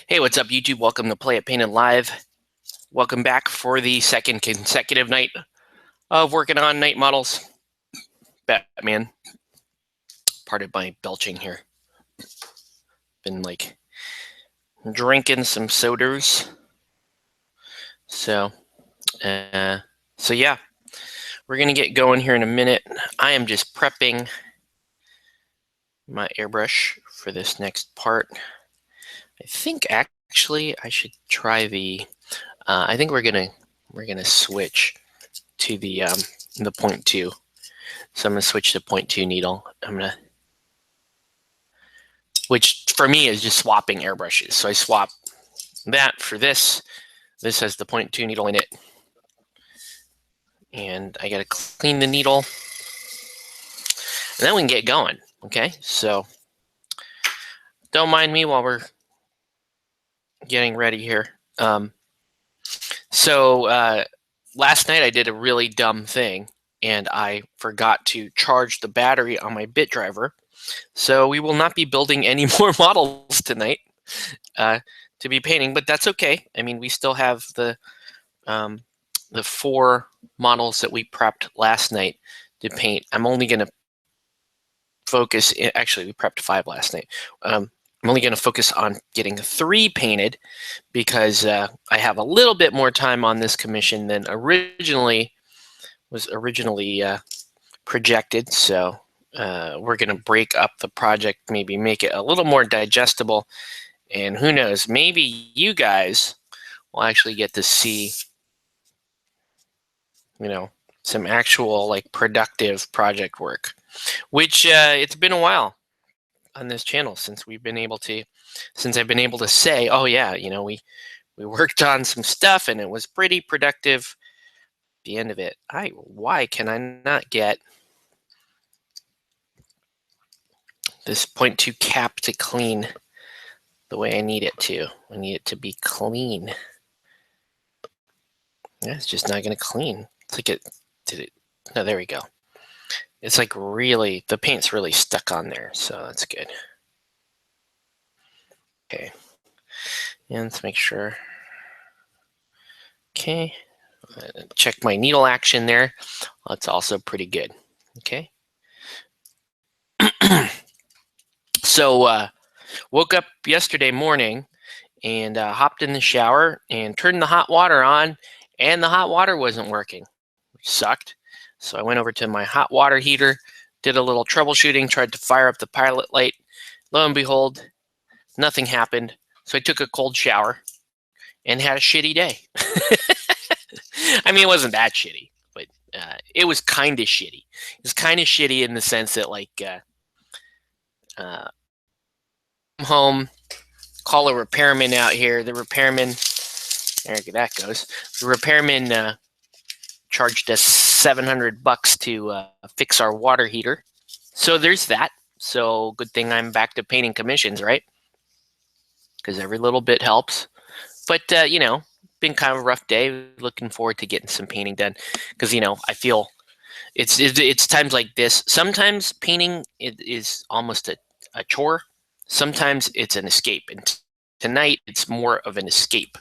Hey, what's up, YouTube? Welcome to Play It Painted Live. Welcome back for the second consecutive night of working on night models. Batman. Pardon my belching here. Been like drinking some sodas. So yeah, we're gonna get going here in a minute. I am just prepping my airbrush for this next part. I think actually I should try the. I think we're gonna switch to the 0.2. So I'm gonna switch to 0.2 needle. Which for me is just swapping airbrushes. So I swap that for this. This has the 0.2 needle in it. And I gotta clean the needle. And then we can get going, okay? So don't mind me while we're getting ready here. Last night I did a really dumb thing and I forgot to charge the battery on my bit driver. So we will not be building any more models tonight to be painting, but that's okay. I mean, we still have the 4 models that we prepped last night to paint. I'm only going to focus, actually we prepped 5 last night. I'm only going to focus on getting 3 painted because I have a little bit more time on this commission than was originally projected. So we're going to break up the project, maybe make it a little more digestible. And who knows, maybe you guys will actually get to see, some actual like productive project work, which it's been a while on this channel since I've been able to say, oh yeah, we worked on some stuff and it was pretty productive at the end of it. Why can I not get this 0.2 cap to clean the way I need it to? I need it to be clean. It's just not going to clean. It's like no, there we go. It's like really, the paint's really stuck on there, so that's good. Okay, and let's make sure. Okay, check my needle action there. That's also pretty good. Okay. So woke up yesterday morning and hopped in the shower and turned the hot water on, and the hot water wasn't working, which sucked. So I went over to my hot water heater, did a little troubleshooting, tried to fire up the pilot light. Lo and behold, nothing happened. So I took a cold shower and had a shitty day. I mean, it wasn't that shitty, but it was kind of shitty. It was kind of shitty in the sense that, like, come home, call a repairman out here. The repairman, there that goes. The repairman charged us $700 to fix our water heater. So there's that. So good thing I'm back to painting commissions, right? Because every little bit helps. But been kind of a rough day. Looking forward to getting some painting done because I feel it's times like this. Sometimes painting is almost a chore. Sometimes it's an escape, and tonight it's more of an escape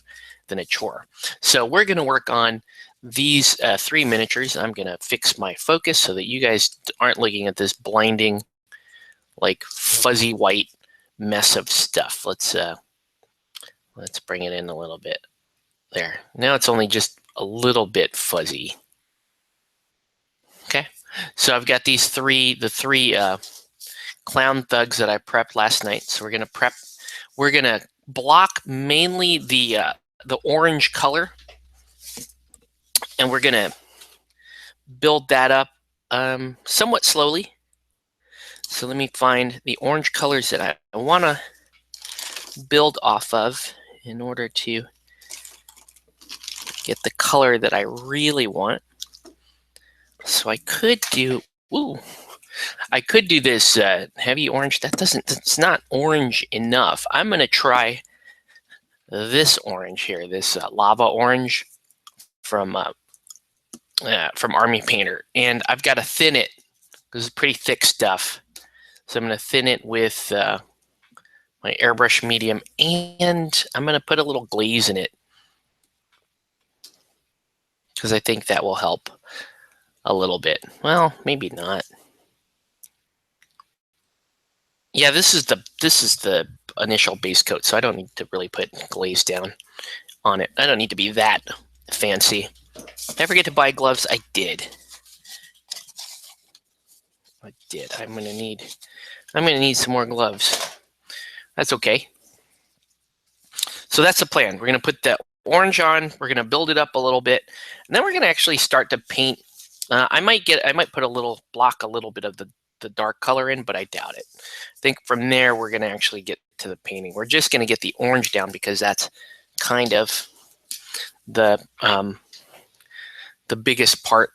than a chore. So we're going to work on these 3 miniatures. I'm going to fix my focus so that you guys aren't looking at this blinding, like, fuzzy white mess of stuff. Let's bring it in a little bit. There. Now it's only just a little bit fuzzy. Okay. So I've got the 3 clown thugs that I prepped last night. So we're gonna block mainly the orange color, and we're gonna build that up somewhat slowly. So let me find the orange colors that I want to build off of in order to get the color that I really want. So I could do, I could do this heavy orange. It's not orange enough. I'm going to try this orange here, this lava orange from Army Painter. And I've got to thin it because it's pretty thick stuff. So I'm going to thin it with my airbrush medium, and I'm going to put a little glaze in it because I think that will help a little bit. Well, maybe not. Yeah, this is the initial base coat, so I don't need to really put glaze down on it. I don't need to be that fancy. Did I forget to buy gloves? I did. I'm gonna need some more gloves. That's okay. So that's the plan. We're gonna put the orange on. We're gonna build it up a little bit, and then we're gonna actually start to paint. I might put a little bit of the dark color in, but I doubt it. I think from there we're gonna actually get to the painting. We're just gonna get the orange down because that's kind of the biggest part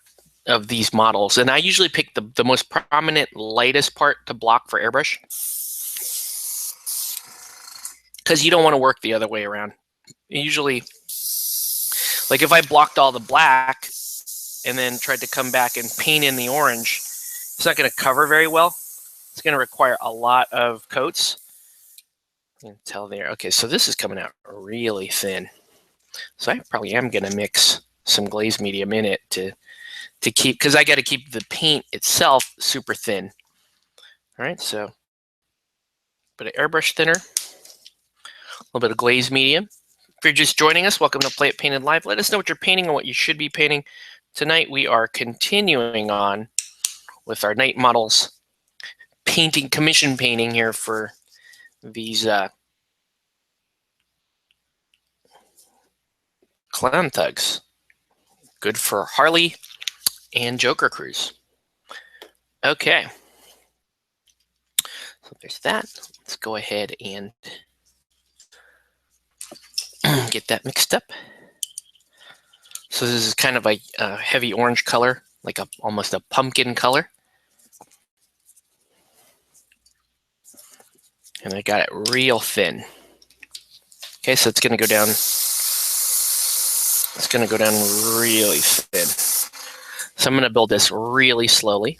of these models. And I usually pick the most prominent, lightest part to block for airbrush because you don't want to work the other way around. Usually, like if I blocked all the black and then tried to come back and paint in the orange, it's not going to cover very well. It's going to require a lot of coats. You can tell there. Okay, so this is coming out really thin. So I probably am going to mix some glaze medium in it to keep, because I got to keep the paint itself super thin. All right, so bit of airbrush thinner, a little bit of glaze medium. If you're just joining us, welcome to Play It Painted Live. Let us know what you're painting and what you should be painting. Tonight we are continuing on with our night models painting, commission painting here for these Clown Thugs. Good for Harley and Joker Cruise. Okay. So there's that. Let's go ahead and get that mixed up. So this is kind of a heavy orange color, like almost a pumpkin color. And I got it real thin. Okay, so it's going to go down. It's going to go down really thin. So I'm going to build this really slowly.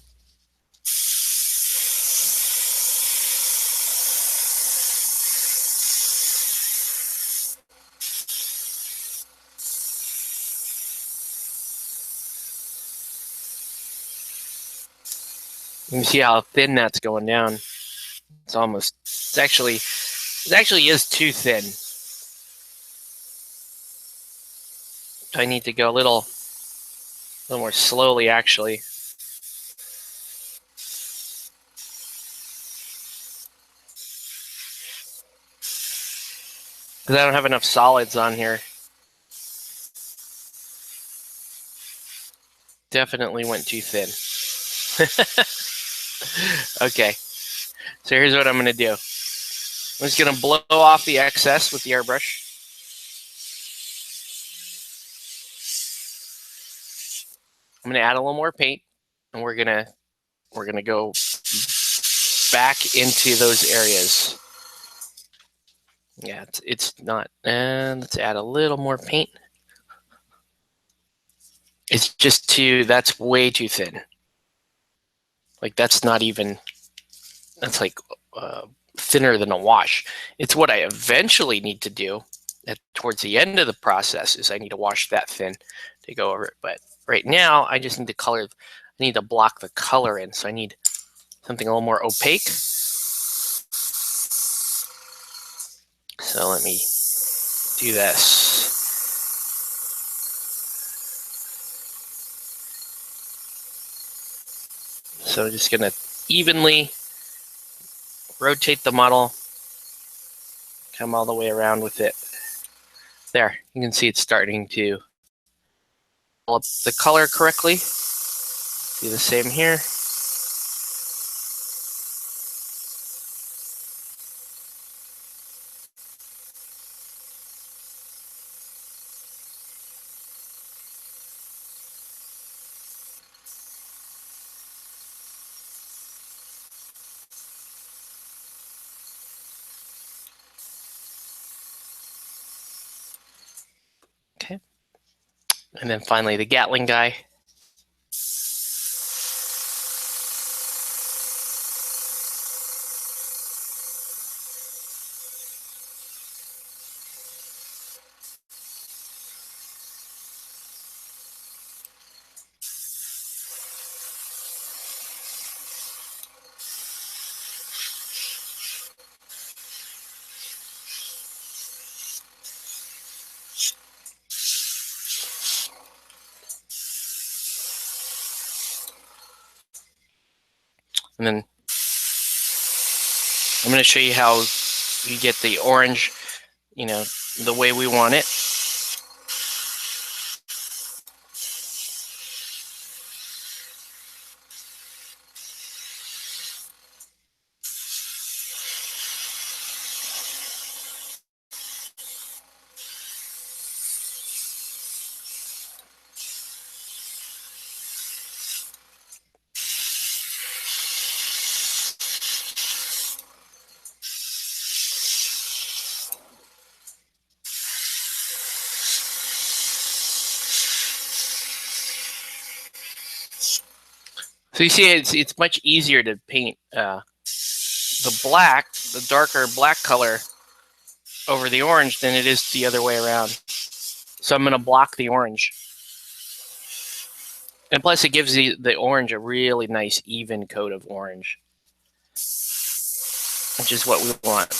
You can see how thin that's going down. It actually is too thin. I need to go a little more slowly, actually. Because I don't have enough solids on here. Definitely went too thin. Okay, so here's what I'm going to do. I'm just going to blow off the excess with the airbrush. I'm going to add a little more paint, and we're going to go back into those areas. Yeah, it's not. And let's add a little more paint. It's just that's way too thin. Like that's like thinner than a wash. It's what I eventually need to do towards the end of the process is I need to wash that thin to go over it. But right now I just need to I need to block the color in. So I need something a little more opaque. So let me do this. So I'm just going to evenly rotate the model, come all the way around with it. There, you can see it's starting to develop the color correctly. Do the same here. Okay. And then finally the Gatling guy. And then I'm going to show you how you get the orange, you know, the way we want it. So you see, it's much easier to paint the black, the darker black color over the orange than it is the other way around. So I'm going to block the orange. And plus it gives the orange a really nice even coat of orange, which is what we want.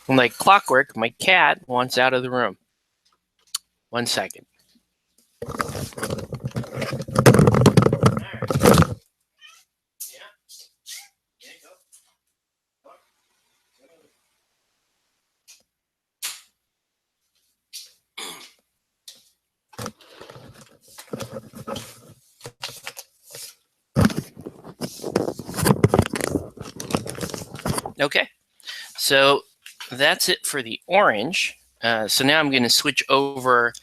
And like clockwork, my cat wants out of the room. 1 second. Okay, so that's it for the orange. So now I'm going to switch over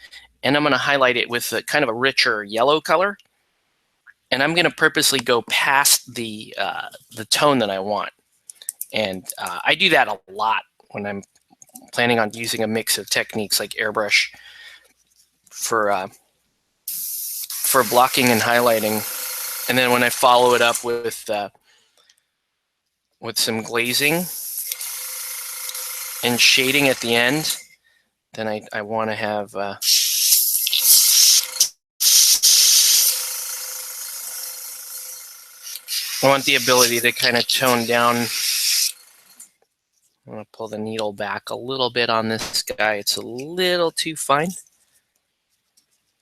and I'm going to highlight it with a kind of a richer yellow color. And I'm going to purposely go past the tone that I want. And I do that a lot when I'm planning on using a mix of techniques like airbrush for blocking and highlighting. And then when I follow it up with some glazing and shading at the end, then I want to have I want the ability to kind of tone down. I'm going to pull the needle back a little bit on this guy. It's a little too fine.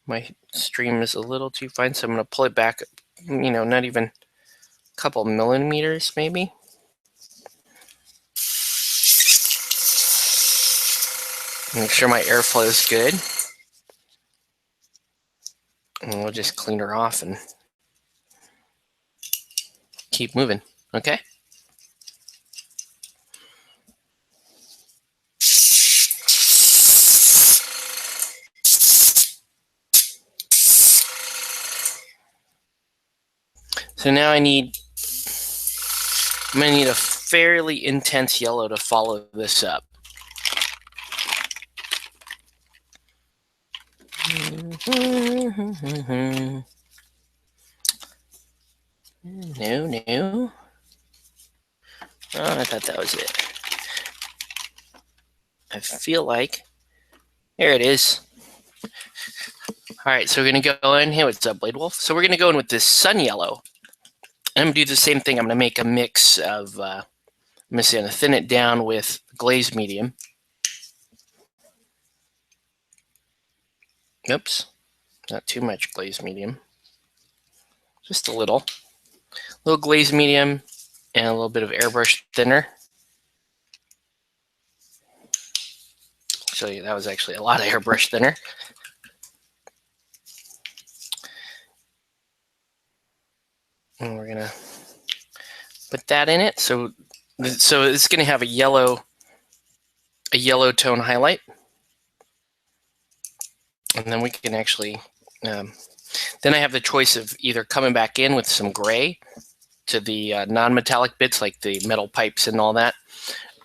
My stream is a little too fine, so I'm going to pull it back, you know, not even a couple millimeters maybe. Make sure my airflow is good. And we'll just clean her off and keep moving, okay? So now I'm going to need a fairly intense yellow to follow this up. No. Oh, I thought that was it. I feel like, here it is. All right, so we're going to go in here with Blade Wolf. So we're going to go in with this sun yellow. And I'm going to do the same thing. I'm going to make a mix of, I'm going to thin it down with glazed medium. Oops, not too much glazed medium. Just a little glazed medium and a little bit of airbrush thinner. I'll show you that was actually a lot of airbrush thinner. And we're gonna put that in it. So it's gonna have a yellow tone highlight. And then we can actually, then I have the choice of either coming back in with some gray to the non-metallic bits like the metal pipes and all that,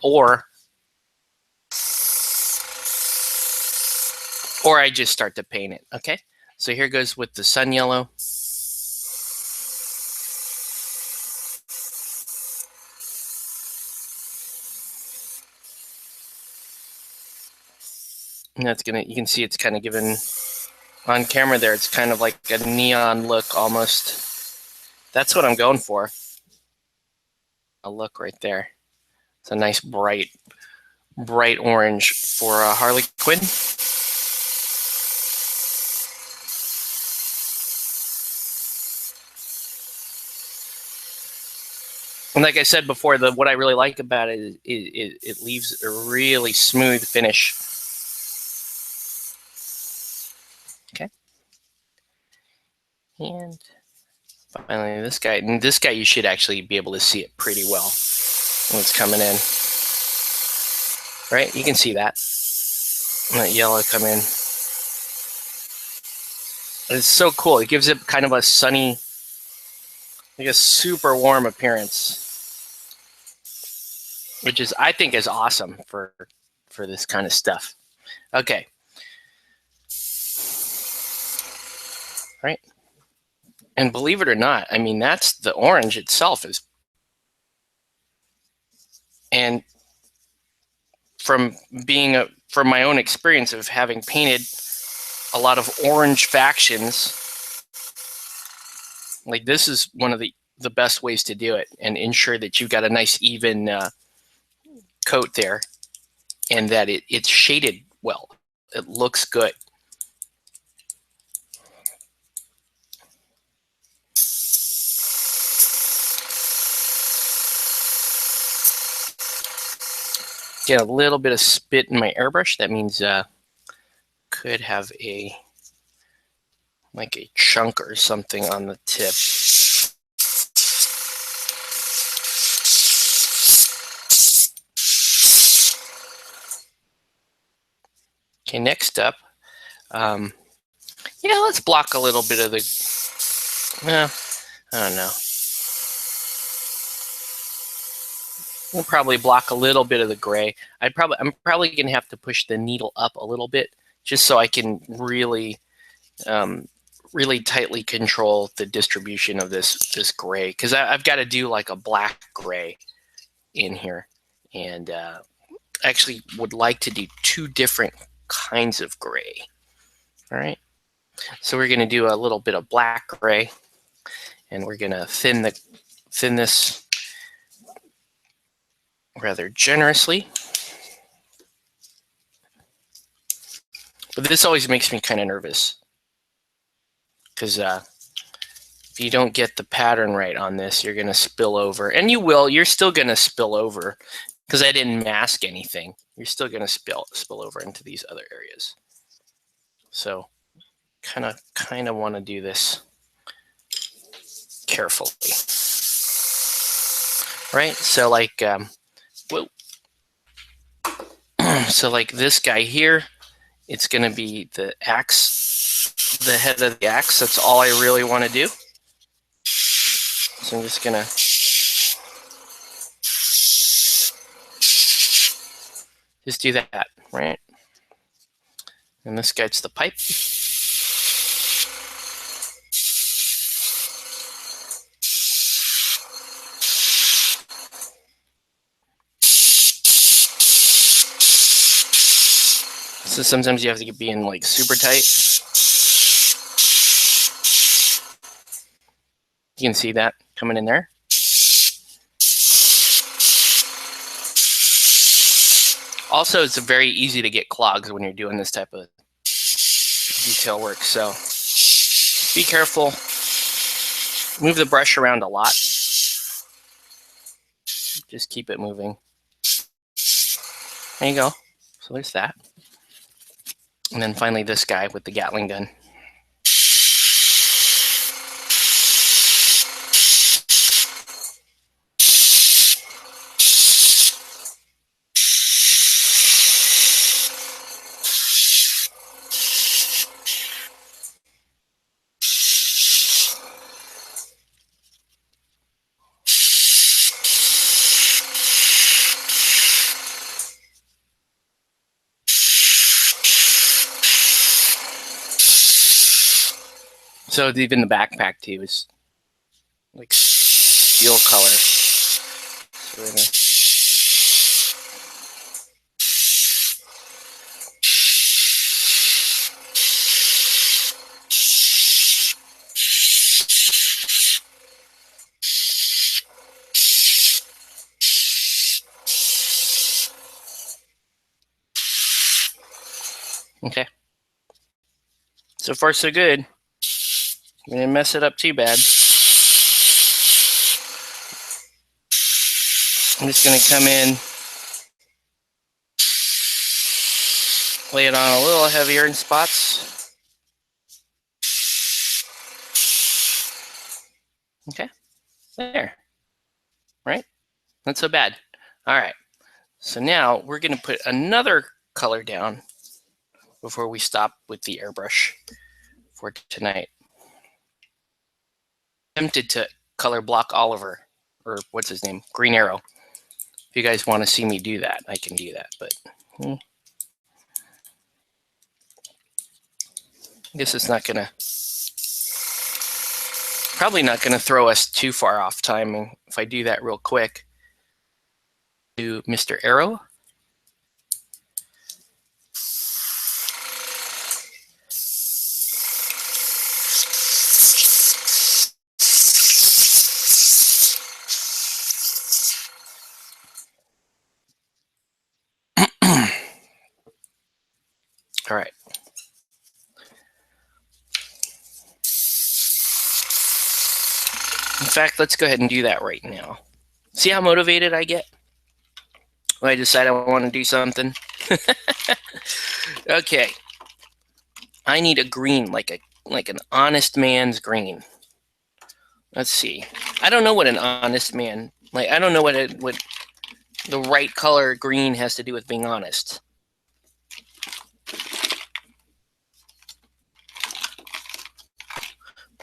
or I just start to paint it. Okay, so here goes with the sun yellow. And that's gonna, you can see it's kind of given on camera there, it's kind of like a neon look almost. That's what I'm going for. A look right there. It's a nice bright orange for Harley Quinn. And like I said before, what I really like about it is it leaves a really smooth finish. Okay. And finally, this guy. And this guy, you should actually be able to see it pretty well when it's coming in. Right? You can see that. And that yellow come in. It's so cool. It gives it kind of a sunny, like a super warm appearance, which is, I think, is awesome for this kind of stuff. Okay. Right. And believe it or not, I mean, that's the orange itself is. And from my own experience of having painted a lot of orange factions, like this is one of the best ways to do it and ensure that you've got a nice even coat there and that it's shaded well. It looks good. Get a little bit of spit in my airbrush. That means could have like a chunk or something on the tip. Okay, next up, yeah, let's block a little bit of the, I don't know. We'll probably block a little bit of the gray. I'm probably gonna have to push the needle up a little bit just so I can really, really tightly control the distribution of this gray, because I've got to do like a black gray in here, and actually would like to do two different kinds of gray. All right, so we're gonna do a little bit of black gray, and we're gonna thin this rather generously. But this always makes me kind of nervous, because if you don't get the pattern right on this, you're going to spill over. And you will. You're still going to spill over, because I didn't mask anything. You're still going to spill over into these other areas. So kind of want to do this carefully. Right? So like, so like this guy here, it's going to be the axe, the head of the axe. That's all I really want to do. So I'm just going to just do that, right? And this guy's the pipe. So sometimes you have to be in like super tight. You can see that coming in there. Also, it's very easy to get clogs when you're doing this type of detail work. So be careful. Move the brush around a lot. Just keep it moving. There you go. So there's that. And then finally this guy with the Gatling gun. So even the backpack too is like steel color. So we're gonna... Okay. So far, so good. We didn't mess it up too bad. I'm just going to come in, lay it on a little heavier in spots. Okay. There. Right? Not so bad. All right. So now we're going to put another color down before we stop with the airbrush for tonight. I'm tempted to color block Oliver, or what's his name? Green Arrow. If you guys want to see me do that, I can do that, but I guess it's not gonna, probably not gonna throw us too far off timing if I do that real quick. Do Mr. Arrow. All right. In fact, let's go ahead and do that right now. See how motivated I get when I decide I want to do something? Okay. I need a green, like an honest man's green. Let's see. I don't know what an honest man, like I don't know what the right color green has to do with being honest.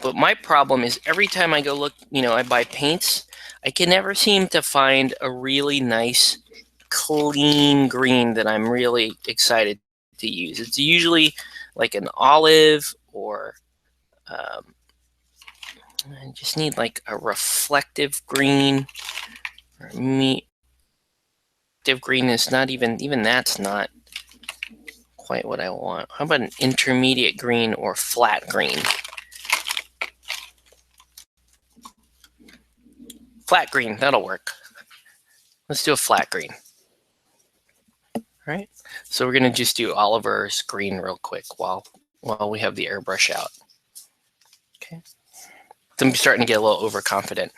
But my problem is every time I go look, I buy paints, I can never seem to find a really nice, clean green that I'm really excited to use. It's usually like an olive, or I just need like a reflective green, or reflective green is not even that's not quite what I want. How about an intermediate green or flat green? Flat green, that'll work. Let's do a flat green. All right. So we're gonna just do Oliver's green real quick while we have the airbrush out. Okay. I'm starting to get a little overconfident.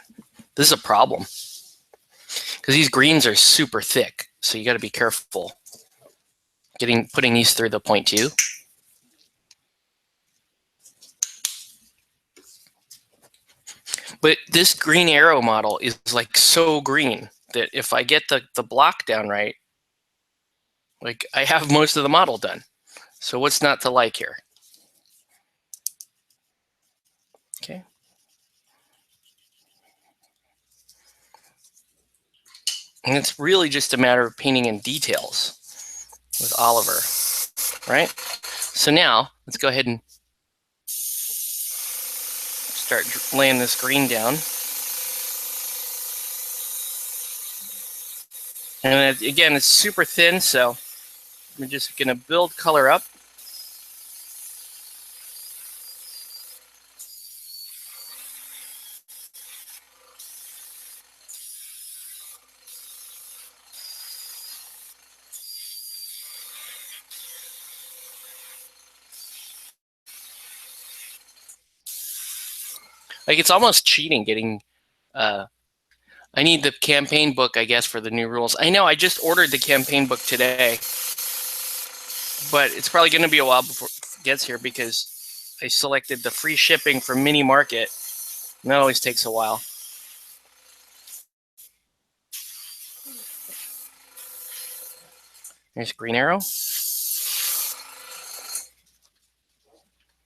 This is a problem because these greens are super thick, so you got to be careful putting these through the 0.2. But this Green Arrow model is like so green that if I get the block down right, like I have most of the model done. So what's not to like here? Okay. And it's really just a matter of painting in details with Oliver, right? So now let's go ahead and start laying this green down. And again, it's super thin, so we're just going to build color up. Like it's almost cheating getting, I need the campaign book, I guess, for the new rules. I know I just ordered the campaign book today, but it's probably going to be a while before it gets here because I selected the free shipping from Mini Market, and that always takes a while. Here's Green Arrow.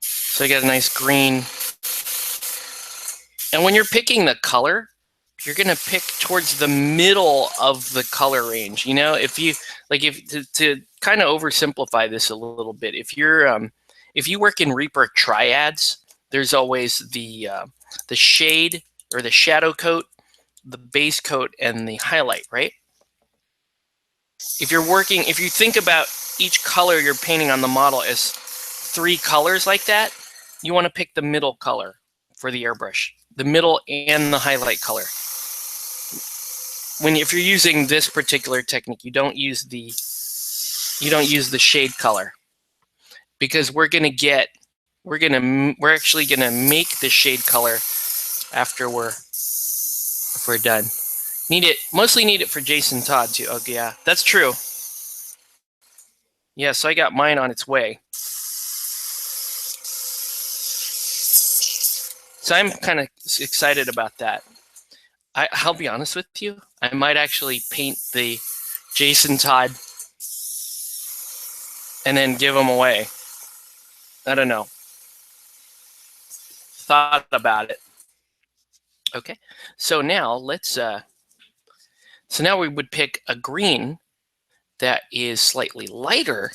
So I got a nice green And when you're picking the color, you're gonna pick towards the middle of the color range. You know, if you to kind of oversimplify this a little bit, if you work in Reaper triads, there's always the shade or the shadow coat, the base coat, and the highlight, right? If you think about each color you're painting on the model as 3 colors like that, you want to pick the middle color for the airbrush, the middle and the highlight color. If you're using this particular technique, you don't use the shade color, because we're actually gonna make the shade color after we're done. Mostly need it for Jason Todd too. Oh yeah, that's true. Yeah, so I got mine on its way. So I'm kind of excited about that. I'll be honest with you, I might actually paint the Jason Todd and then give them away. I don't know. Thought about it. Okay, so now let's now we would pick a green that is slightly lighter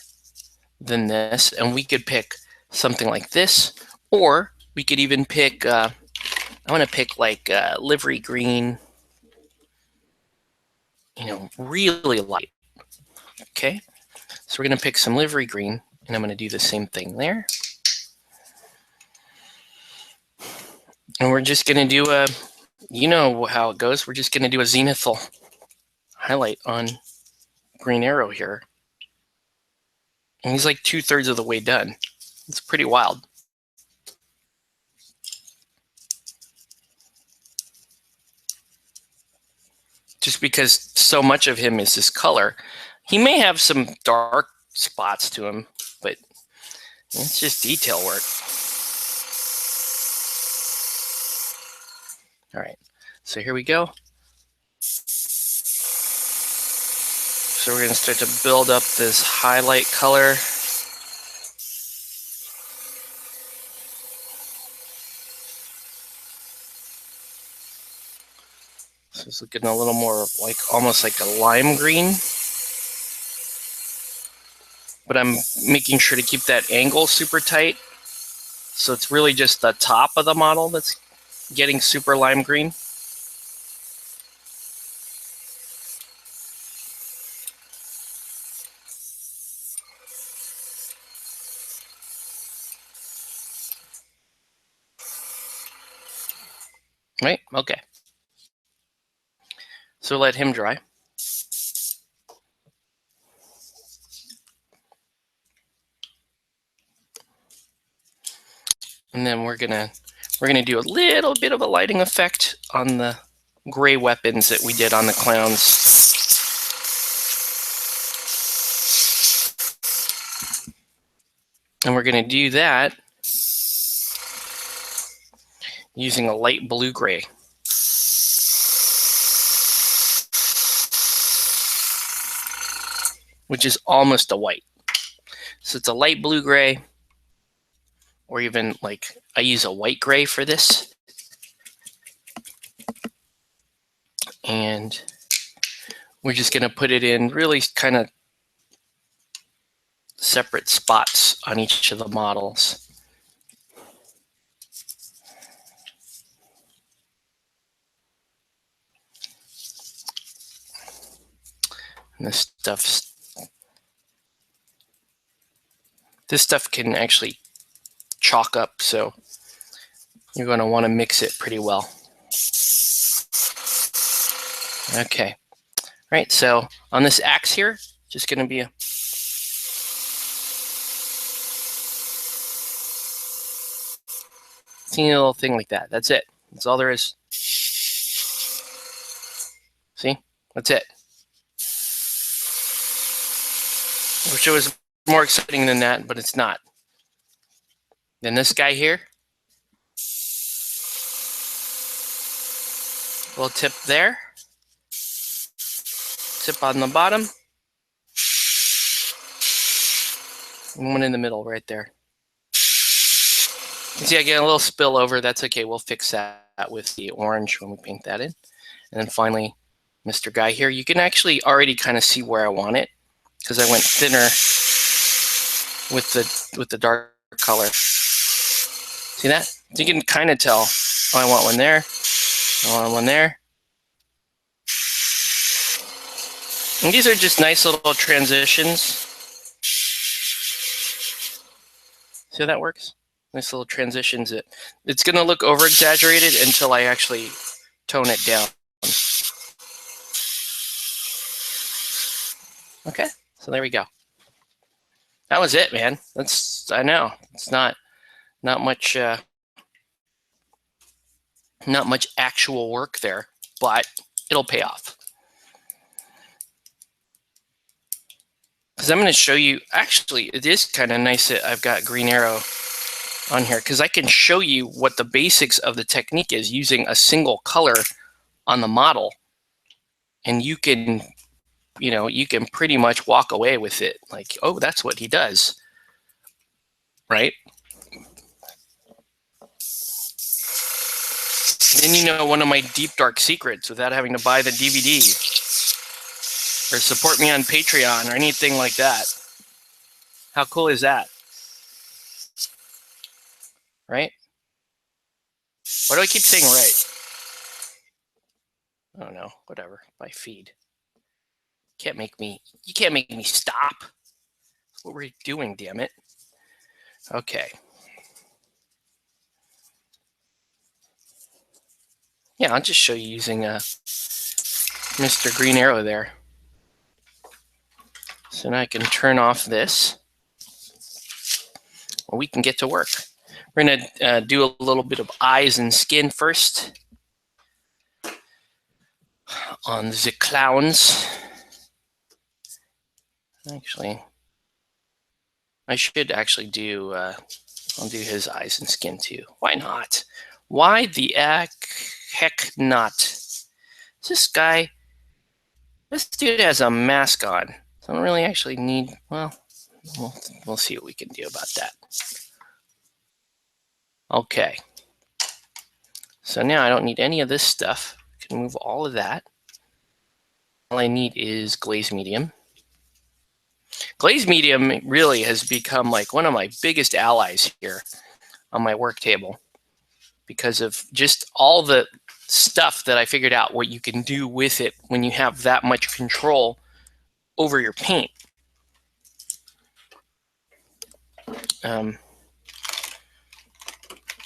than this, and we could pick something like this, or we could even pick I want to pick like livery green, you know, really light. Okay, so we're going to pick some livery green, and I'm going to do the same thing there. And we're just going to do a, you know how it goes, we're just going to do a zenithal highlight on Green Arrow here. And he's like 2/3 of the way done. It's pretty wild. Just because so much of him is this color. He may have some dark spots to him, but it's just detail work. All right, so here we go. So we're going to start to build up this highlight color. So it's looking a little more like almost like a lime green. But I'm making sure to keep that angle super tight. So it's really just the top of the model that's getting super lime green. Right, okay. So let him dry. And then we're gonna do a little bit of a lighting effect on the gray weapons that we did on the clowns. And we're gonna do that using a light blue-gray. Which is almost a white. So it's a light blue-gray, or even like I use a white gray for this. And we're just gonna put it in really kind of separate spots on each of the models. And this stuff can actually chalk up, so you're going to want to mix it pretty well. Okay, right, so on this axe here, just going to be a teeny little thing like that. That's it. That's all there is. See? That's it. Wish it was more exciting than that, but it's not. Then this guy here, little tip there, tip on the bottom, and one in the middle right there. You see, I get a little spill over. That's okay. We'll fix that. with the orange when we paint that in. And then finally, Mr. Guy here. You can actually already kind of see where I want it because I went thinner with the dark color. See that? So you can kind of tell, oh, I want one there, I want one there. And these are just nice little transitions. See how that works? Nice little transitions. It's going to look over exaggerated until I actually tone it down. Okay, so there we go. That was it, man. I know it's not much actual work there, but it'll pay off. Because I'm going to show you, actually, it is kind of nice that I've got Green Arrow on here because I can show you what the basics of the technique is using a single color on the model. And you can, you can pretty much walk away with it. Like, oh, that's what he does, right? And then one of my deep, dark secrets without having to buy the DVD or support me on Patreon or anything like that. How cool is that? Right? Why do I keep saying right? I don't know. Whatever. My feed. You can't make me stop. That's what we're doing, damn it. Okay. Yeah, I'll just show you using Mr. Green Arrow there. So now I can turn off this. Well, we can get to work. We're going to do a little bit of eyes and skin first on the clowns. Actually, I should actually do, I'll do his eyes and skin too. Why not? Why the heck not? This dude has a mask on. So I don't really actually need, well, we'll see what we can do about that. Okay. So now I don't need any of this stuff. I can move all of that. All I need is glaze medium. Glaze medium really has become like one of my biggest allies here on my work table because of just all the stuff that I figured out what you can do with it when you have that much control over your paint.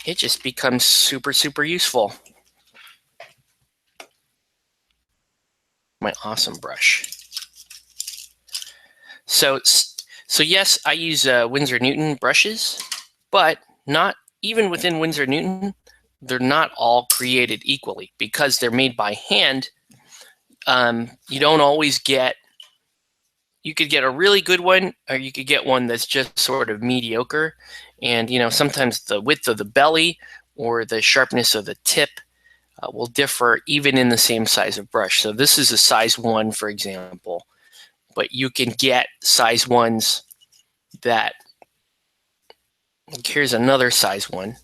It just becomes super, super useful. My awesome brush. So yes, I use Winsor Newton brushes, but not even within Winsor Newton, they're not all created equally because they're made by hand. You don't always get, you could get a really good one, or you could get one that's just sort of mediocre. And sometimes the width of the belly or the sharpness of the tip will differ even in the same size of brush. So this is a size 1, for example, but you can get size 1s that, here's another size 1.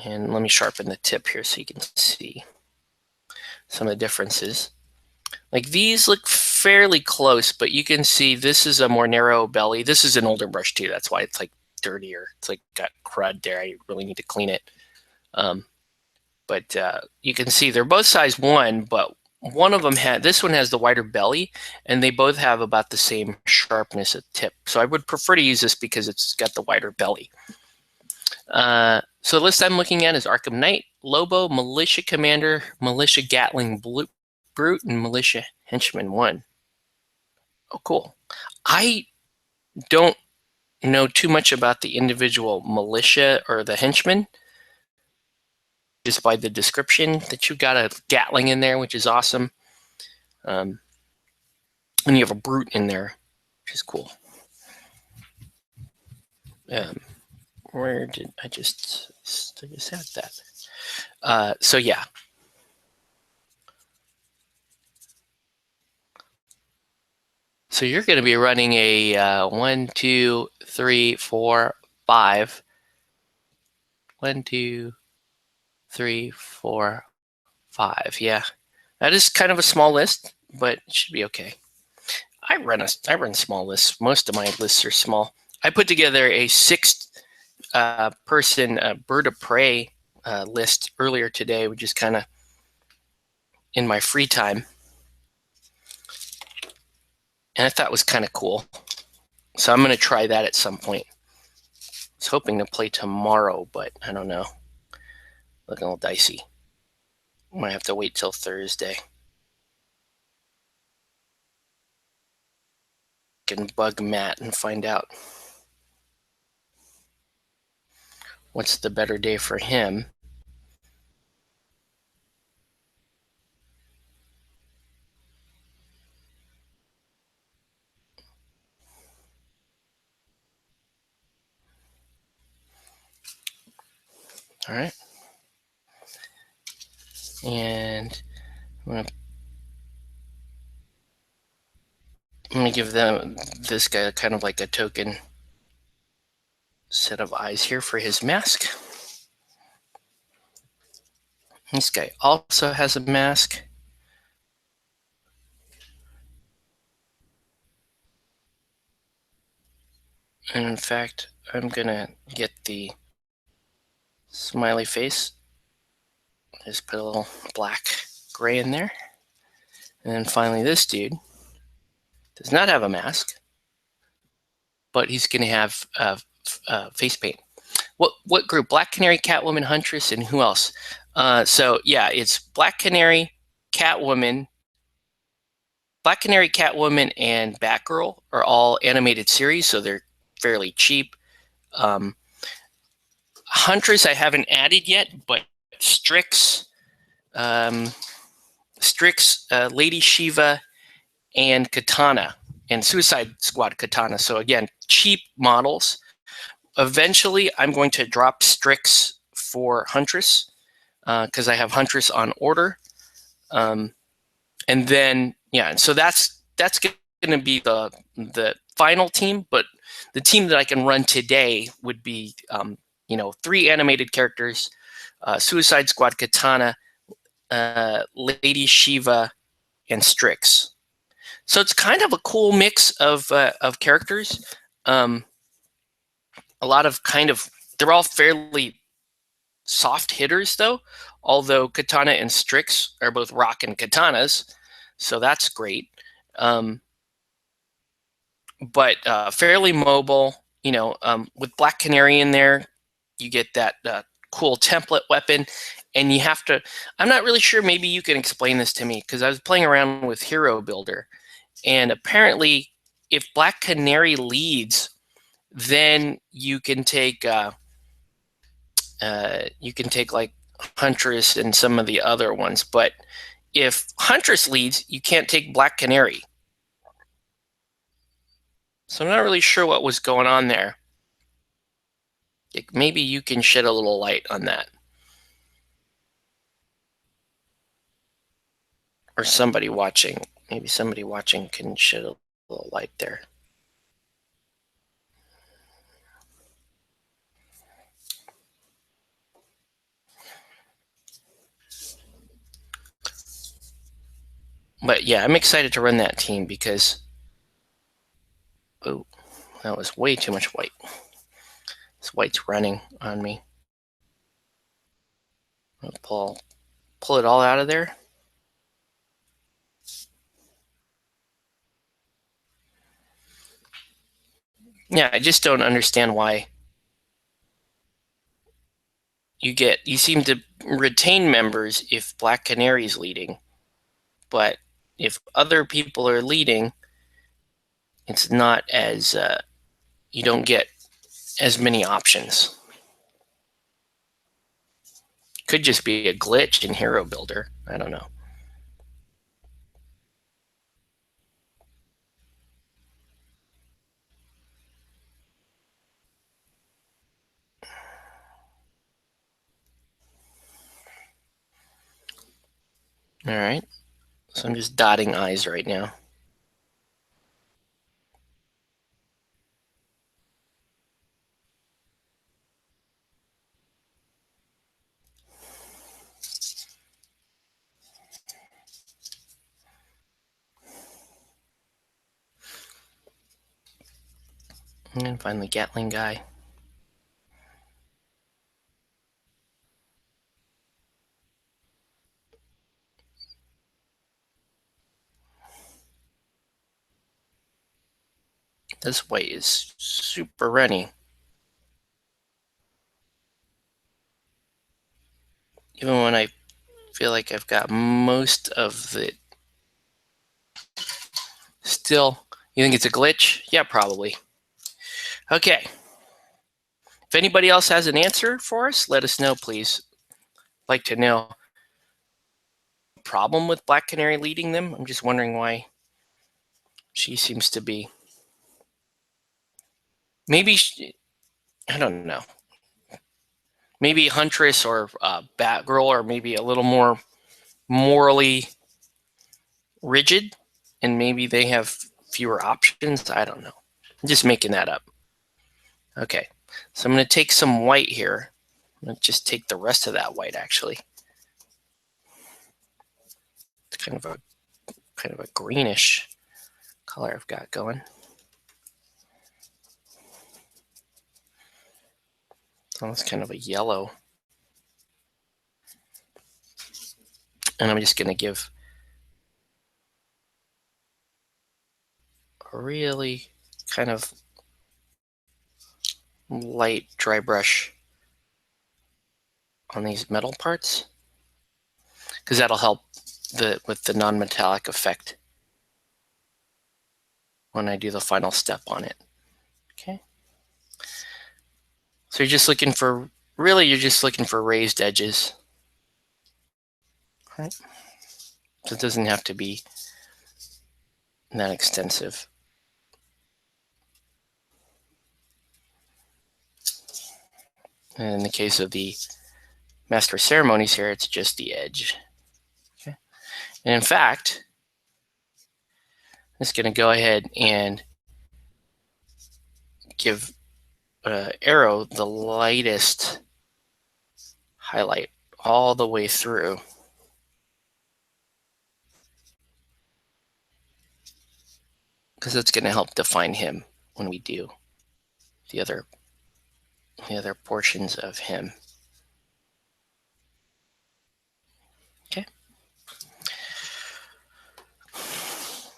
And let me sharpen the tip here so you can see some of the differences. Like these look fairly close, but you can see this is a more narrow belly. This is an older brush too. That's why it's like dirtier. It's like got crud there. I really need to clean it. But you can see they're both size 1, but one of them this one has the wider belly, and they both have about the same sharpness at tip. So I would prefer to use this because it's got the wider belly. So the list I'm looking at is Arkham Knight, Lobo, Militia Commander, Militia Gatling Brute, and Militia Henchman 1. Oh, cool. I don't know too much about the individual militia or the henchmen, just by the description that you've got a Gatling in there, which is awesome. And you have a Brute in there, which is cool. Where did I just had that? So yeah. So you're going to be running a 1, 2, 3, 4, 5. 1, 2, 3, 4, 5. Yeah, that is kind of a small list, but it should be okay. I run small lists. Most of my lists are small. I put together a 6-person bird of prey list earlier today, which is kind of in my free time, and I thought it was kind of cool. So I'm going to try that at some point. I was hoping to play tomorrow, but I don't know. Looking a little dicey. Might have to wait till Thursday. Can bug Matt and find out what's the better day for him. All right. And I'm gonna give this guy kind of like a token set of eyes here for his mask. This guy also has a mask. And in fact, I'm gonna get the smiley face. Just put a little black gray in there. And then finally this dude does not have a mask, but he's gonna have face paint. What group? Black Canary, Catwoman, Huntress, and who else? So yeah, it's Black Canary, Catwoman, and Batgirl are all animated series, so they're fairly cheap. Huntress I haven't added yet, but Strix, Lady Shiva, and Katana, and Suicide Squad Katana. So again, cheap models. Eventually, I'm going to drop Strix for Huntress because I have Huntress on order. And then, yeah, so that's going to be the final team, but the team that I can run today would be, 3 animated characters, Suicide Squad Katana, Lady Shiva, and Strix. So it's kind of a cool mix of characters. A lot of they're all fairly soft hitters though, although Katana and Strix are both rocking katanas, so that's great. But fairly mobile, with Black Canary in there, you get that cool template weapon, and you have to, I'm not really sure, maybe you can explain this to me, because I was playing around with Hero Builder, and apparently if Black Canary leads, then you can take like Huntress and some of the other ones, but if Huntress leads, you can't take Black Canary. So I'm not really sure what was going on there. Maybe you can shed a little light on that. Or somebody watching. Maybe somebody watching can shed a little light there. But yeah, I'm excited to run that team because, oh, that was way too much white. This white's running on me. I'll pull it all out of there. Yeah, I just don't understand why you seem to retain members if Black Canary's leading, but if other people are leading, it's not as you don't get as many options. Could just be a glitch in Hero Builder. I don't know. All right. So I'm just dotting I's right now. And finally, Gatling guy. This white is super runny. Even when I feel like I've got most of it. Still, you think it's a glitch? Yeah, probably. Okay. If anybody else has an answer for us, let us know, please. I'd like to know. Problem with Black Canary leading them? I'm just wondering why she seems to be. Maybe, I don't know. Maybe Huntress or Batgirl are maybe a little more morally rigid, and maybe they have fewer options. I don't know. I'm just making that up. Okay, so I'm going to take some white here. I'm going to just take the rest of that white, actually. It's kind of a greenish color I've got going. It's almost kind of a yellow. And I'm just going to give a really kind of light dry brush on these metal parts, because that'll help with the non-metallic effect when I do the final step on it. Okay. So you're just looking for raised edges. Right. So it doesn't have to be that extensive. And in the case of the Master of Ceremonies here, it's just the edge. Okay. And in fact, I'm just going to go ahead and give Arrow the lightest highlight all the way through. Because it's going to help define him when we do the other portions of him. Okay.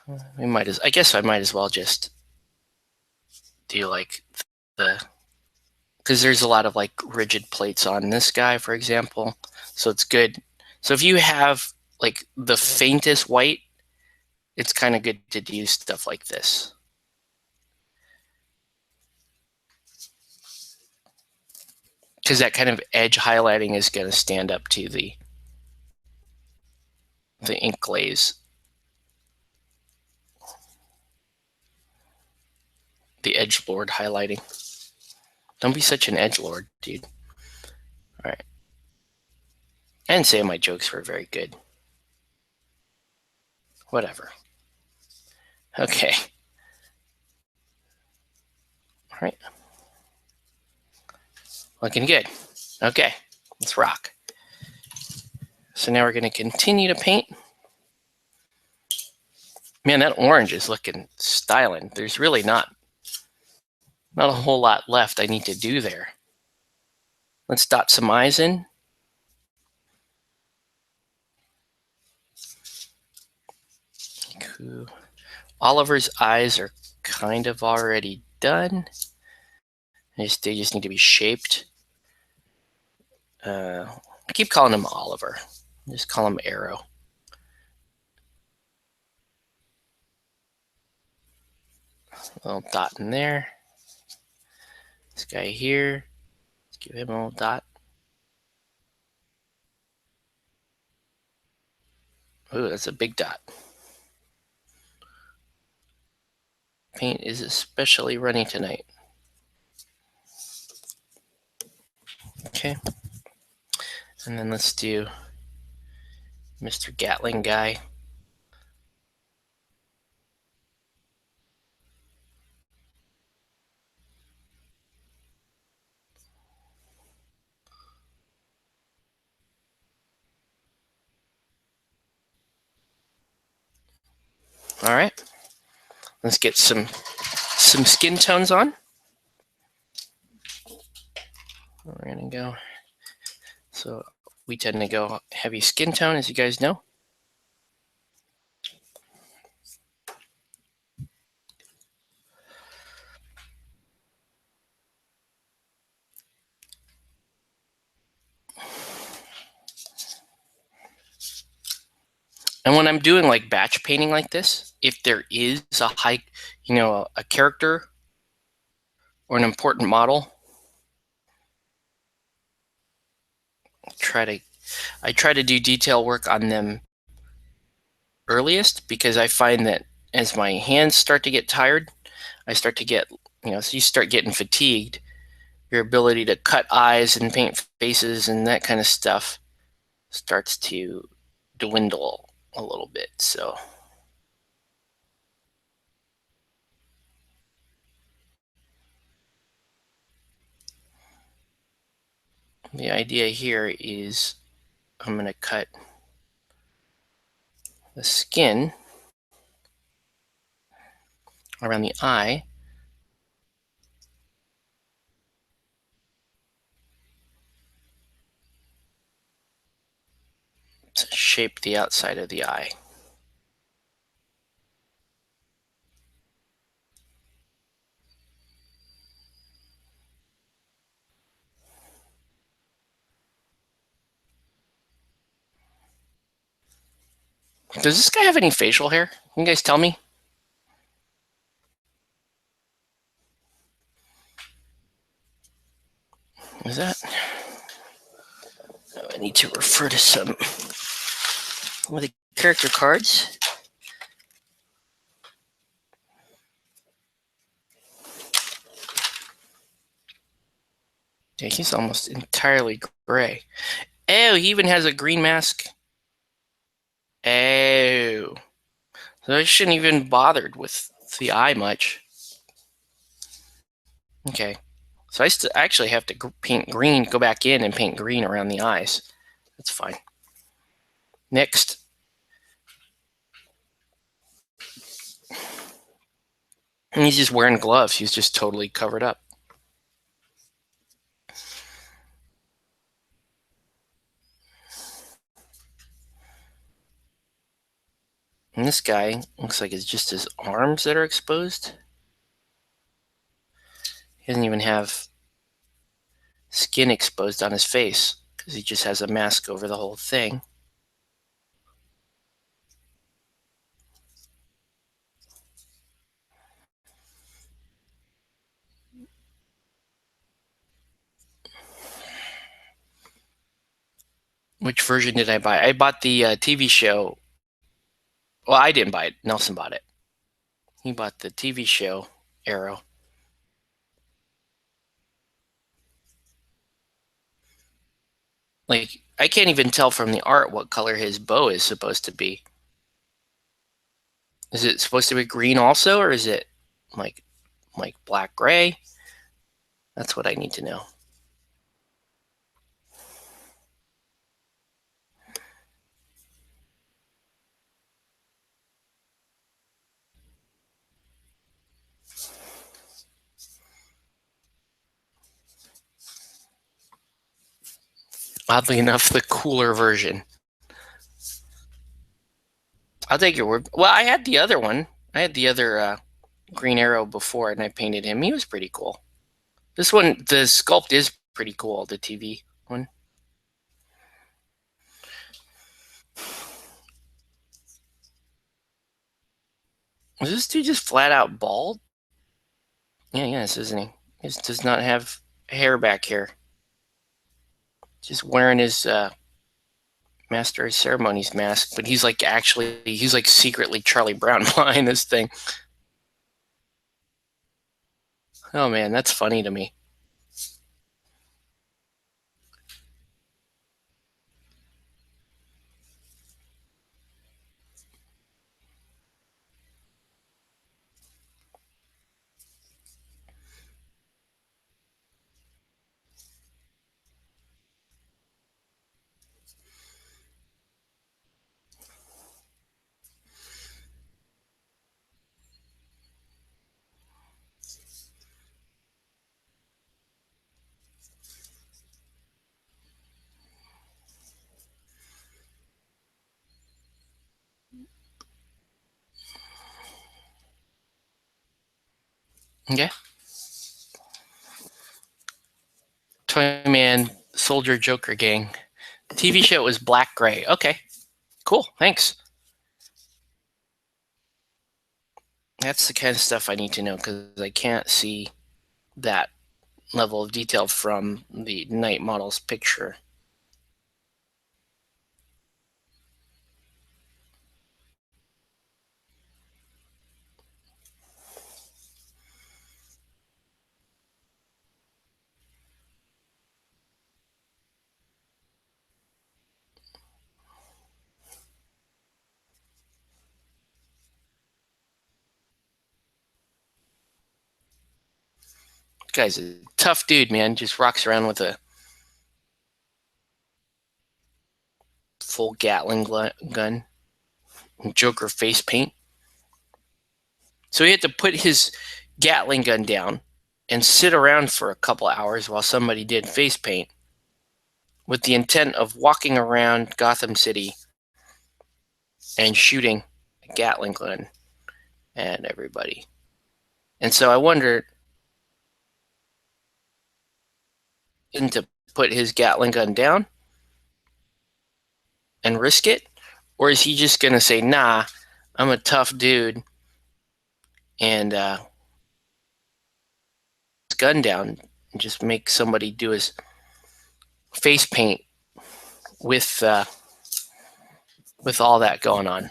I guess I might as well just do like because there's a lot of like rigid plates on this guy, for example. So it's good. So if you have like the faintest white, it's kind of good to do stuff like this. Because that kind of edge highlighting is going to stand up to the ink glaze. The edgelord highlighting. Don't be such an edgelord, dude. All right. I didn't say my jokes were very good. Whatever. Okay. All right. Looking good. Okay. Let's rock. So now we're going to continue to paint. Man, that orange is looking styling. There's really not a whole lot left I need to do there. Let's dot some eyes in. Cool. Oliver's eyes are kind of already done. They just need to be shaped. I keep calling him Oliver. Just call him Arrow. A little dot in there. This guy here. Let's give him a little dot. Ooh, that's a big dot. Paint is especially runny tonight. Okay. And then let's do Mr. Gatling guy. All right. Let's get some skin tones on. We're gonna go. So we tend to go heavy skin tone, as you guys know. And when I'm doing like batch painting like this, if there is a high, a character or an important model, I try to do detail work on them earliest, because I find that as my hands start to get tired, I start to get, so you start getting fatigued. Your ability to cut eyes and paint faces and that kind of stuff starts to dwindle a little bit. So the idea here is I'm going to cut the skin around the eye to shape the outside of the eye. Does this guy have any facial hair? Can you guys tell me? Is that? Oh, I need to refer to some of the character cards. Yeah, he's almost entirely gray. Oh, he even has a green mask. Oh. So I shouldn't even bothered with the eye much. Okay. So I actually have to paint green, go back in and paint green around the eyes. That's fine. Next. And he's just wearing gloves. He's just totally covered up. And this guy looks like it's just his arms that are exposed. He doesn't even have skin exposed on his face because he just has a mask over the whole thing. Which version did I buy? I bought the TV show. Well, I didn't buy it. Nelson bought it. He bought the TV show Arrow. Like, I can't even tell from the art what color his bow is supposed to be. Is it supposed to be green also, or is it like black gray? That's what I need to know. Oddly enough, the cooler version. I'll take your word. Well, I had the other one. I had the other Green Arrow before, and I painted him. He was pretty cool. This one, the sculpt is pretty cool, the TV one. Is this dude just flat out bald? Yeah, yes, isn't he? He just does not have hair back here. Just wearing his Master of Ceremonies mask, but he's like secretly Charlie Brown behind this thing. Oh man, that's funny to me. Okay. Toyman Soldier Joker Gang. The TV show was Black Gray. Okay. Cool. Thanks. That's the kind of stuff I need to know because I can't see that level of detail from the Night Models picture. This guy's a tough dude, man. Just rocks around with a full Gatling gun and Joker face paint. So he had to put his Gatling gun down and sit around for a couple hours while somebody did face paint with the intent of walking around Gotham City and shooting a Gatling gun at everybody. And so I wondered, to put his Gatling gun down and risk it? Or is he just going to say, nah, I'm a tough dude and his gun down and just make somebody do his face paint with all that going on?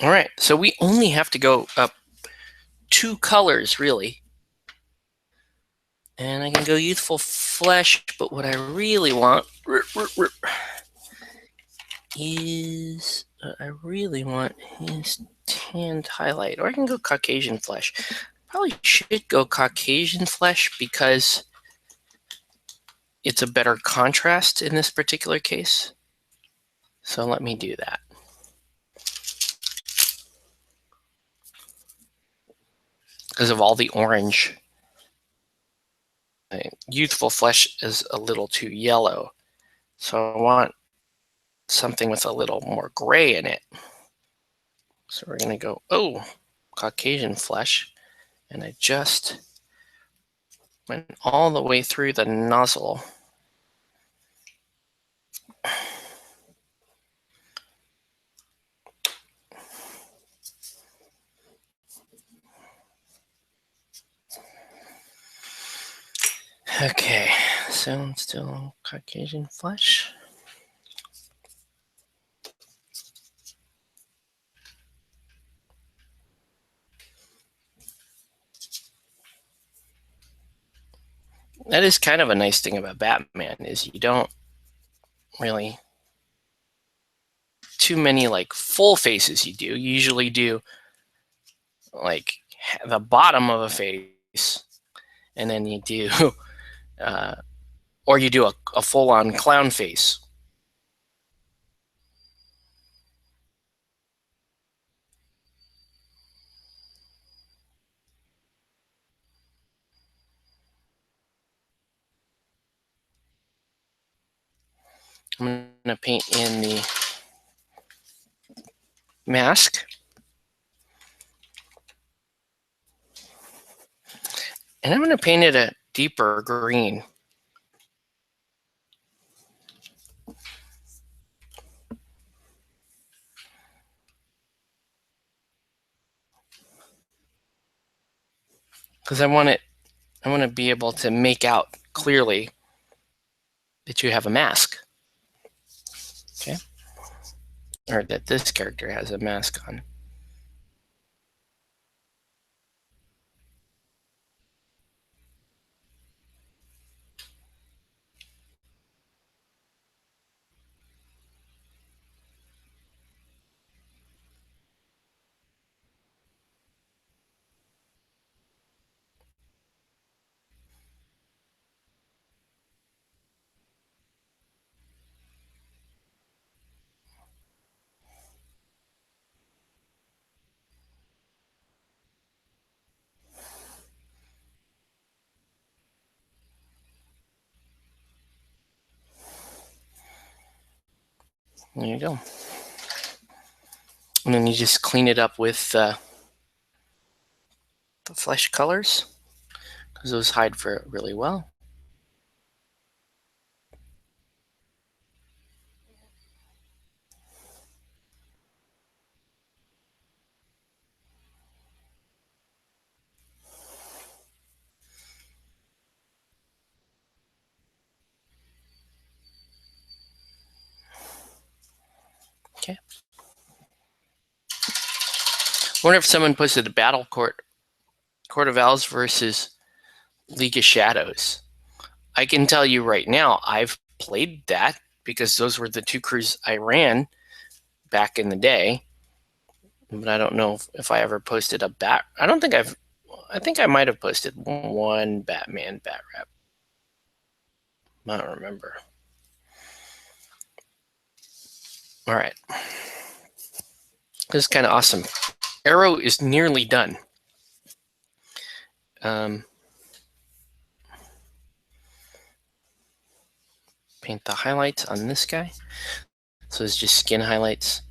All right, so we only have to go up 2 colors, really. And I can go Youthful Flesh, but what I really want is his tanned highlight. Or I can go Caucasian Flesh. Probably should go Caucasian Flesh because it's a better contrast in this particular case. So let me do that. Because of all the orange. Youthful Flesh is a little too yellow. So I want something with a little more gray in it. So we're going to go, Caucasian Flesh. And I just went all the way through the nozzle. Okay, so I'm still Caucasian Flesh. That is kind of a nice thing about Batman, is you don't really too many like full faces. You usually do like the bottom of a face, and then you do or you do a full-on clown face. I'm going to paint in the mask. And I'm going to paint it a deeper green. Because I want to be able to make out clearly that you have a mask. Okay? Or that this character has a mask on. There you go. And then you just clean it up with flesh colors, because those hide for really well. Okay. Wonder if someone posted a battle Court of Owls versus League of Shadows. I can tell you right now, I've played that because those were the two crews I ran back in the day. But I don't know if I ever posted a bat. I think I might have posted one Batman bat rep. I don't remember. All right. This is kind of awesome. Arrow is nearly done. Paint the highlights on this guy. So it's just skin highlights.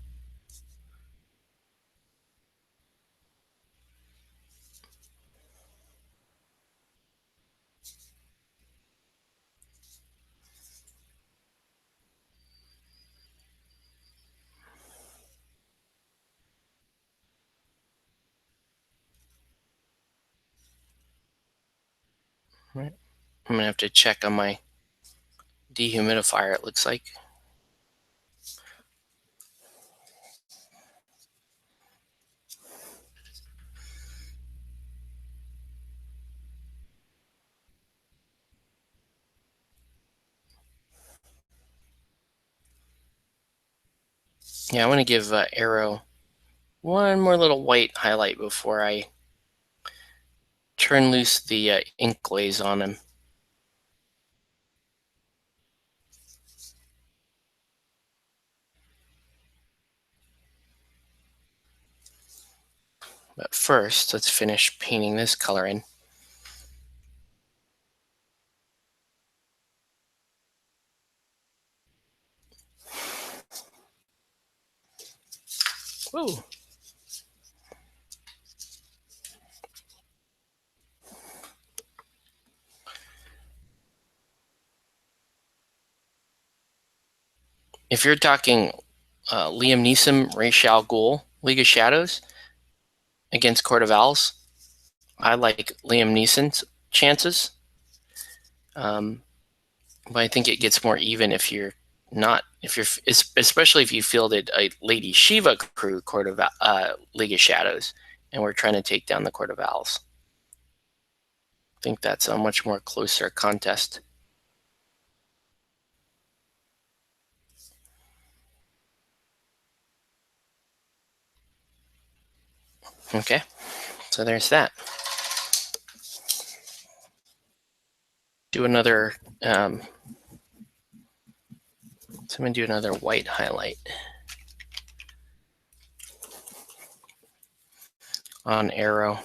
Right. I'm gonna have to check on my dehumidifier, it looks like. Yeah, I want to give Arrow one more little white highlight before I turn loose the ink glaze on him. But first, let's finish painting this color in. Whoa. If you're talking Liam Neeson, Ra's al Ghul, League of Shadows against Court of Owls, I like Liam Neeson's chances. But I think it gets more even if you're not, especially if you fielded a Lady Shiva crew Court of League of Shadows, and we're trying to take down the Court of Owls. I think that's a much more closer contest. Okay, so there's that. Do another. So I'm gonna do another white highlight on Arrow.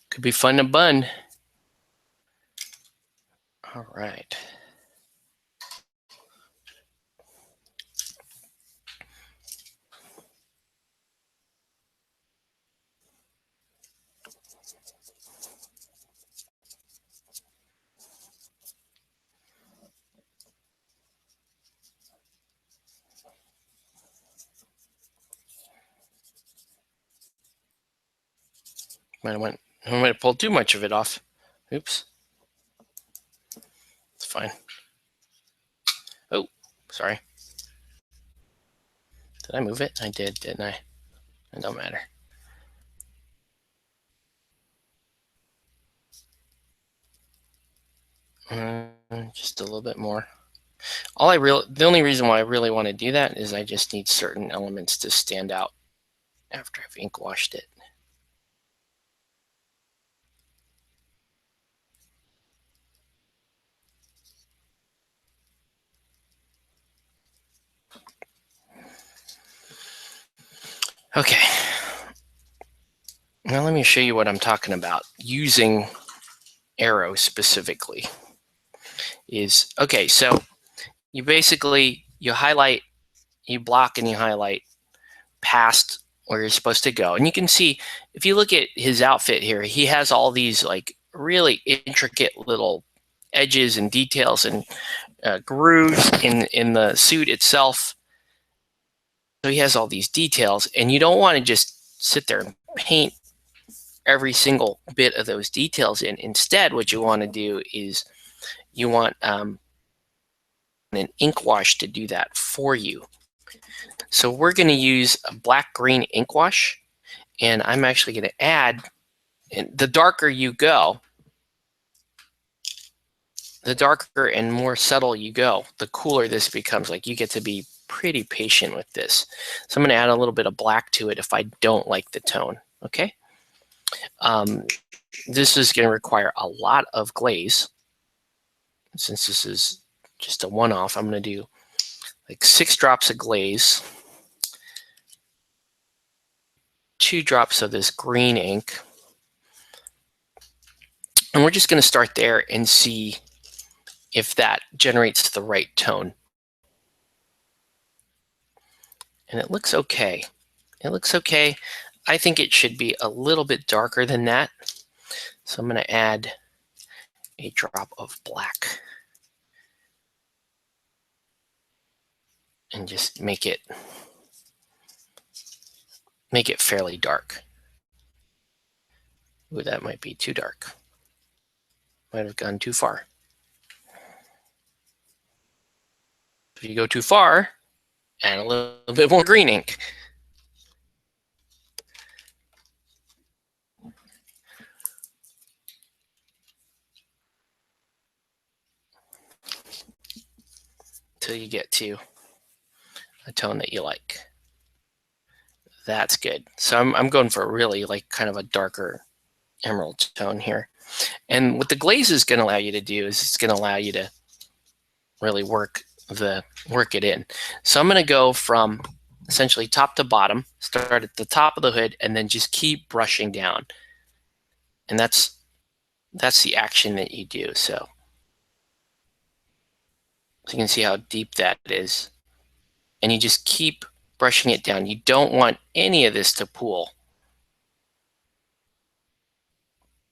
Could be fun to bun. All right. I might have pulled too much of it off. Oops. It's fine. Oh, sorry. Did I move it? I did, didn't I? It don't matter. Just a little bit more. The only reason why I really want to do that is I just need certain elements to stand out after I've ink washed it. Okay. Now let me show you what I'm talking about. Using Arrow specifically is, okay, so you basically, you highlight, you block and you highlight past where you're supposed to go. And you can see, if you look at his outfit here, he has all these like really intricate little edges and details and grooves in the suit itself. So he has all these details, and you don't want to just sit there and paint every single bit of those details in. Instead, what you want to do is you want an ink wash to do that for you. So we're going to use a black-green ink wash, and I'm actually going to add, and the darker you go, the darker and more subtle you go, the cooler this becomes. Like, you get to be pretty patient with this. So I'm going to add a little bit of black to it if I don't like the tone, okay? This is going to require a lot of glaze. Since this is just a one-off, I'm going to do like 6 drops of glaze, 2 drops of this green ink, and we're just going to start there and see if that generates the right tone. And it looks okay. It looks okay. I think it should be a little bit darker than that. So I'm going to add a drop of black and just make it fairly dark. Ooh, that might be too dark. Might have gone too far. If you go too far, add a little bit more green ink. Until you get to a tone that you like. That's good. So I'm going for a really like kind of a darker emerald tone here. And what the glaze is going to allow you to do is it's going to allow you to really work it in. So I'm going to go from essentially top to bottom, start at the top of the hood, and then just keep brushing down. And that's the action that you do. So you can see how deep that is. And you just keep brushing it down. You don't want any of this to pool,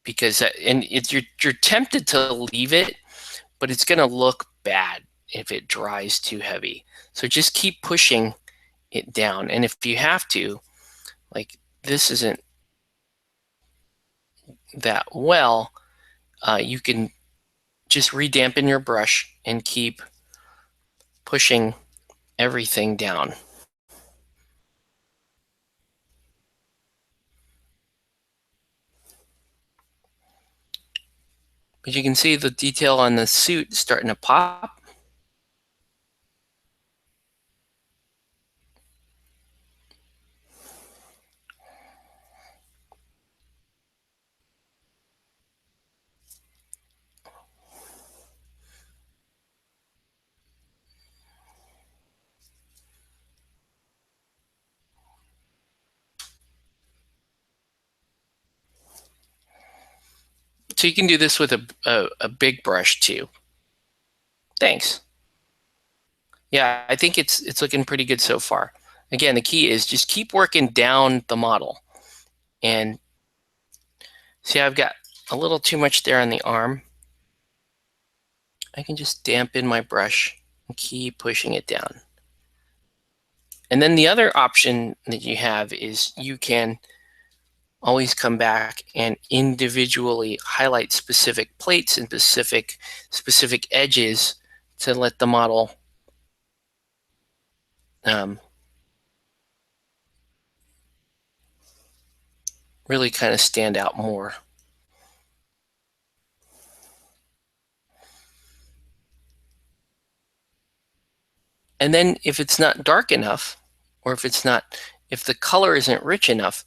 because you're tempted to leave it, but it's going to look bad if it dries too heavy. So just keep pushing it down. And if you have to, like this isn't that well, you can just redampen your brush and keep pushing everything down. But you can see the detail on the suit starting to pop. So you can do this with a big brush too. Thanks. Yeah, I think it's looking pretty good so far. Again, the key is just keep working down the model. And see, I've got a little too much there on the arm. I can just dampen my brush and keep pushing it down. And then the other option that you have is you can always come back and individually highlight specific plates and specific edges to let the model really kind of stand out more. And then if it's not dark enough, or if the color isn't rich enough,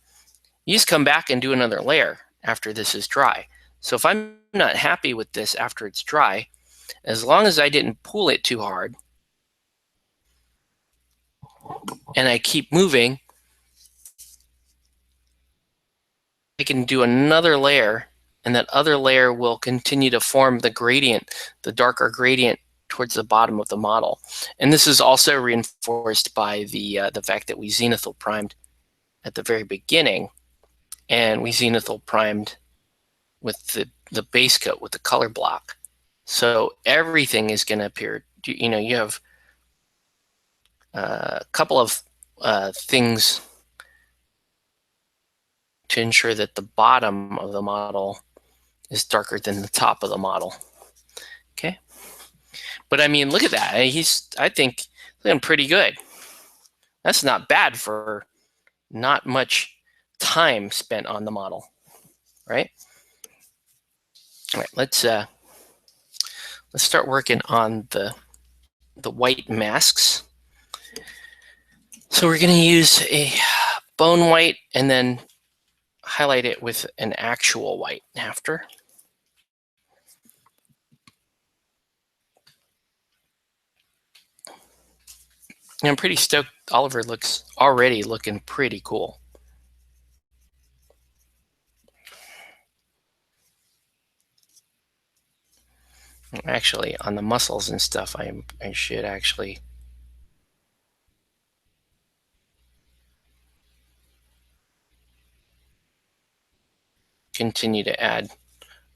you just come back and do another layer after this is dry. So if I'm not happy with this after it's dry, as long as I didn't pull it too hard, and I keep moving, I can do another layer, and that other layer will continue to form the gradient, the darker gradient towards the bottom of the model. And this is also reinforced by the fact that we zenithal primed at the very beginning, and we zenithal primed with the base coat with the color block. So everything is going to appear. You have a couple of things to ensure that the bottom of the model is darker than the top of the model. Okay, but I mean, look at that. I think looking pretty good. That's not bad for not much time spent on the model, right? All right, let's start working on the white masks. So we're going to use a bone white and then highlight it with an actual white after. And I'm pretty stoked. Oliver looks already looking pretty cool. Actually, on the muscles and stuff, I should actually continue to add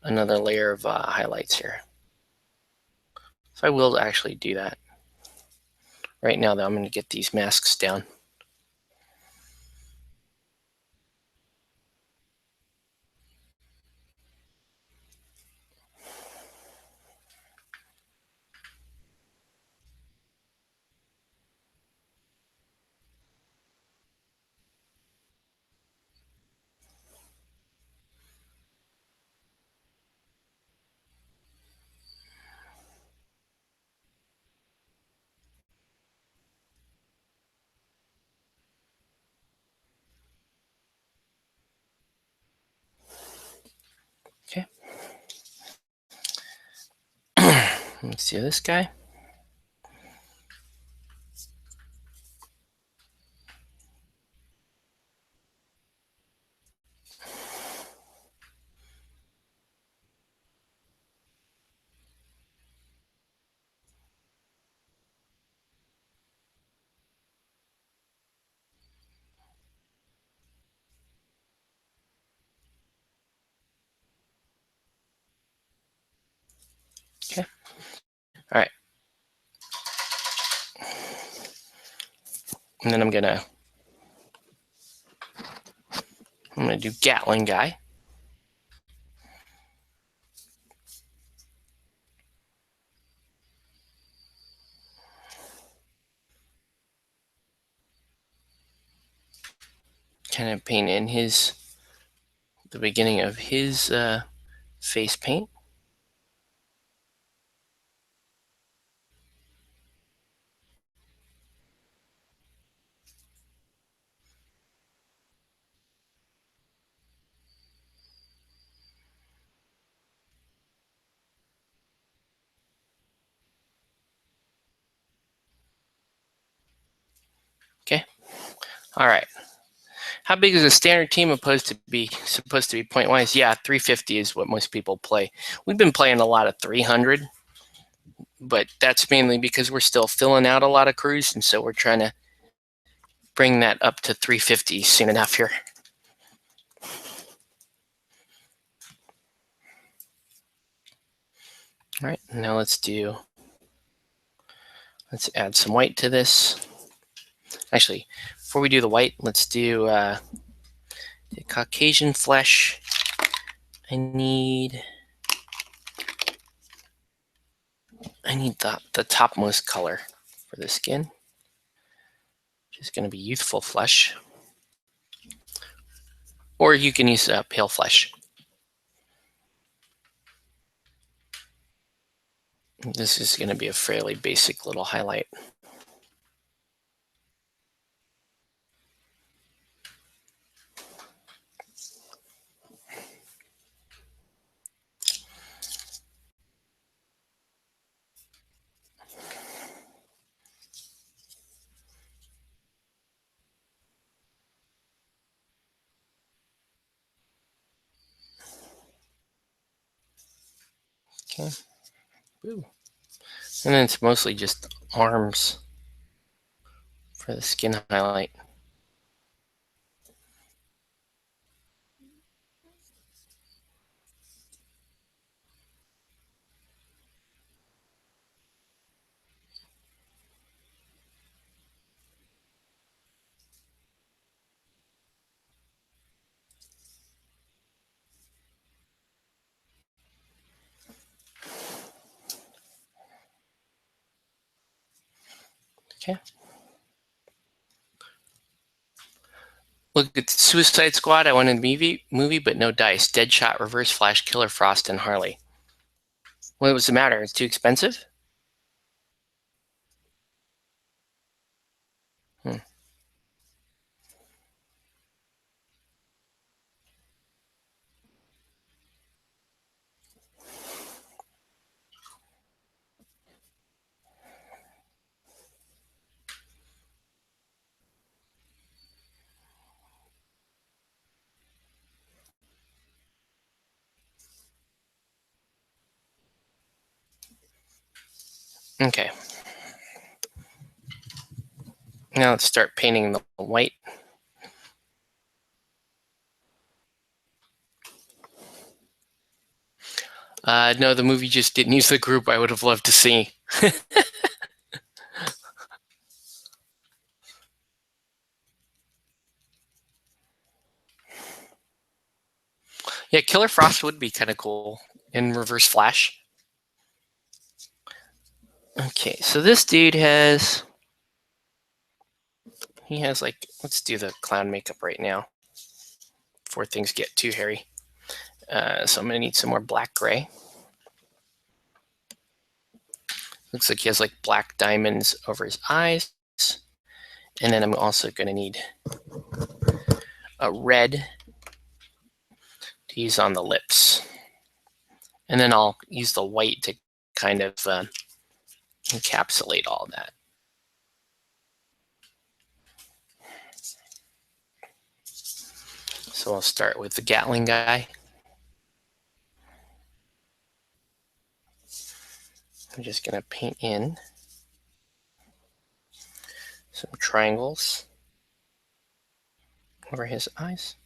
another layer of highlights here. So I will actually do that. Right now, though, I'm going to get these masks down. Okay. Let's see this guy. Okay. All right. And then I'm gonna do Gatling guy. Kind of paint in the beginning of his face paint. Okay. All right. How big is a standard team supposed to be point wise? Yeah, 350 is what most people play. We've been playing a lot of 300, but that's mainly because we're still filling out a lot of crews, and so we're trying to bring that up to 350 soon enough here. All right, now let's add some white to this. Actually, before we do the white, let's do the Caucasian flesh. I need the topmost color for the skin, which is going to be youthful flesh. Or you can use pale flesh. This is going to be a fairly basic little highlight. Okay. Ooh. And then it's mostly just arms for the skin highlight. Okay. Look at Suicide Squad. I wanted the movie, but no dice. Deadshot, Reverse Flash, Killer Frost, and Harley. What was the matter? It's too expensive? Hmm. Okay. Now let's start painting the white. No, the movie just didn't use the group I would have loved to see. Yeah, Killer Frost would be kind of cool in Reverse Flash. Okay, so this dude has... He has like... Let's do the clown makeup right now before things get too hairy. So I'm going to need some more black gray. Looks like he has like black diamonds over his eyes. And then I'm also going to need a red to use on the lips. And then I'll use the white to kind of encapsulate all that. So I'll start with the Gatling guy. I'm just going to paint in some triangles over his eyes.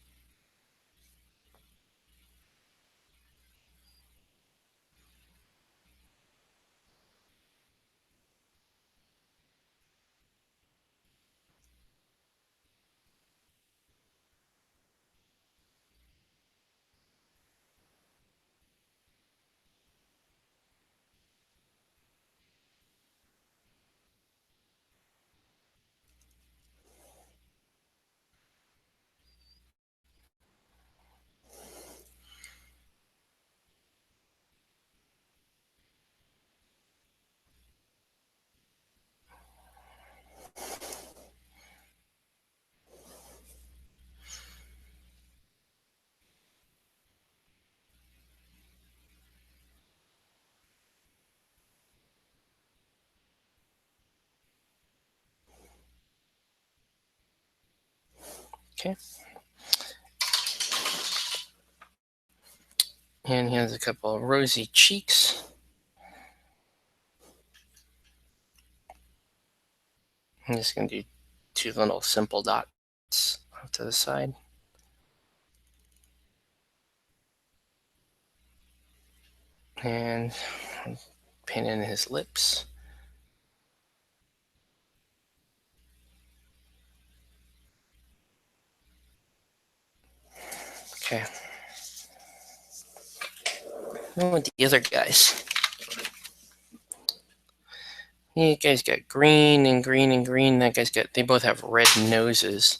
Okay. And he has a couple of rosy cheeks. I'm just going to do two little simple dots off to the side. And paint in his lips. Okay. Then with the other guys. You guys got green and green and green. That guy's got, they both have red noses.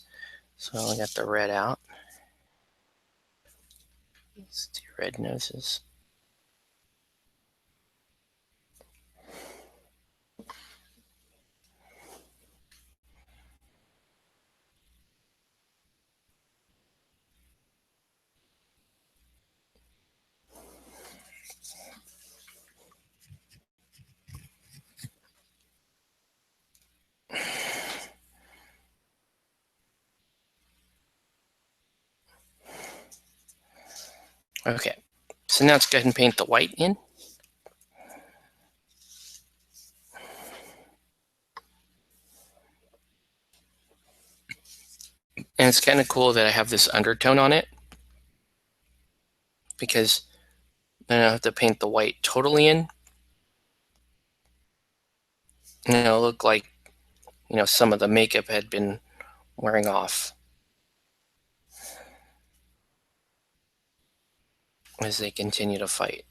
So I got the red out. Let's do red noses. Okay. So now let's go ahead and paint the white in. And it's kind of cool that I have this undertone on it, because then I don't have to paint the white totally in. And it'll look like, some of the makeup had been wearing off as they continue to fight.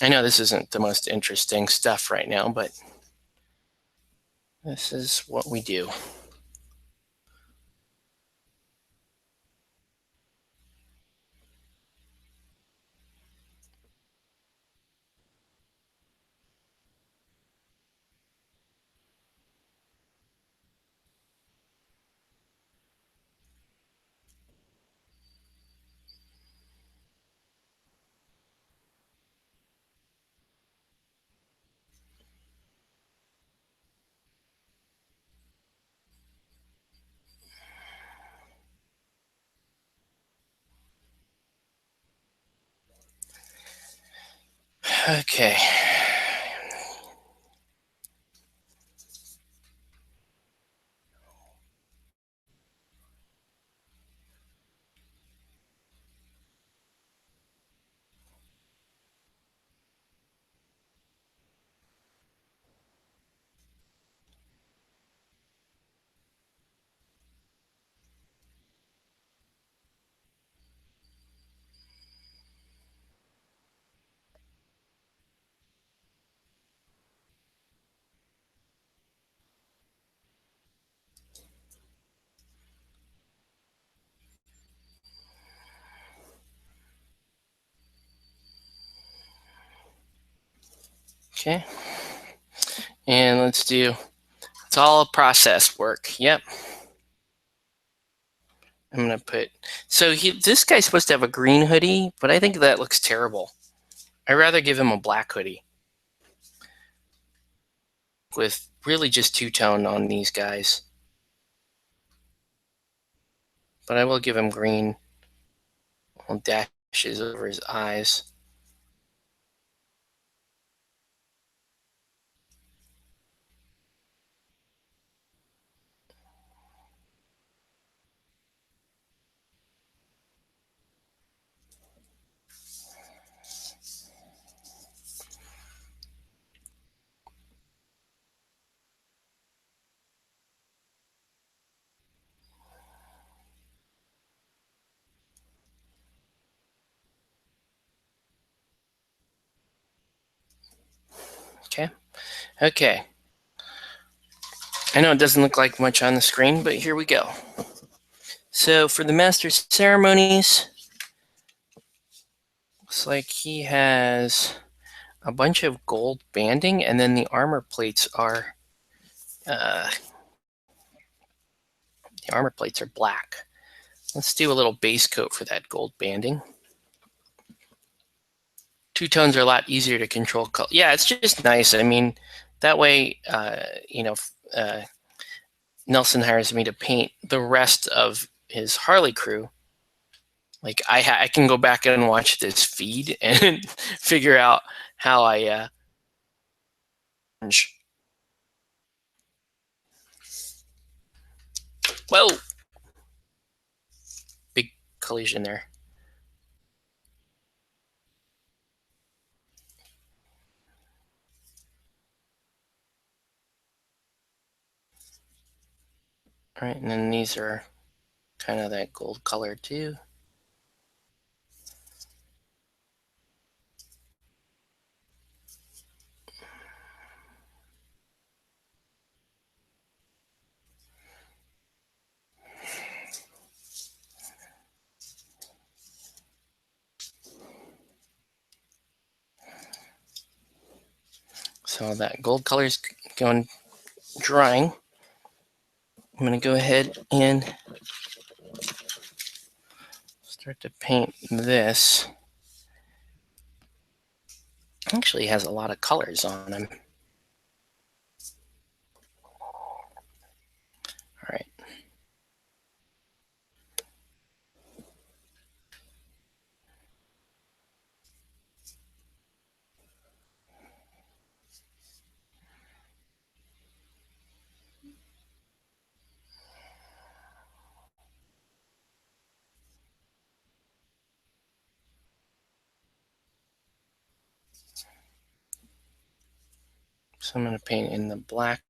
I know this isn't the most interesting stuff right now, but this is what we do. Okay. Okay. And let's do, it's all process work. Yep. I'm going to put, so this guy's supposed to have a green hoodie, but I think that looks terrible. I'd rather give him a black hoodie with really just two-tone on these guys. But I will give him green on dashes over his eyes. Okay. Okay. I know it doesn't look like much on the screen, but here we go. So for the Master Ceremonies, looks like he has a bunch of gold banding, and then the armor plates are black. Let's do a little base coat for that gold banding. Two tones are a lot easier to control color. Yeah, it's just nice. I mean, that way, Nelson hires me to paint the rest of his Harley crew. Like I can go back and watch this feed and figure out how I whoa, big collision there. All right, and then these are kind of that gold color too. So that gold color is going drying. I'm going to go ahead and start to paint this. Actually has a lot of colors on him. All right. So I'm going to paint in the black.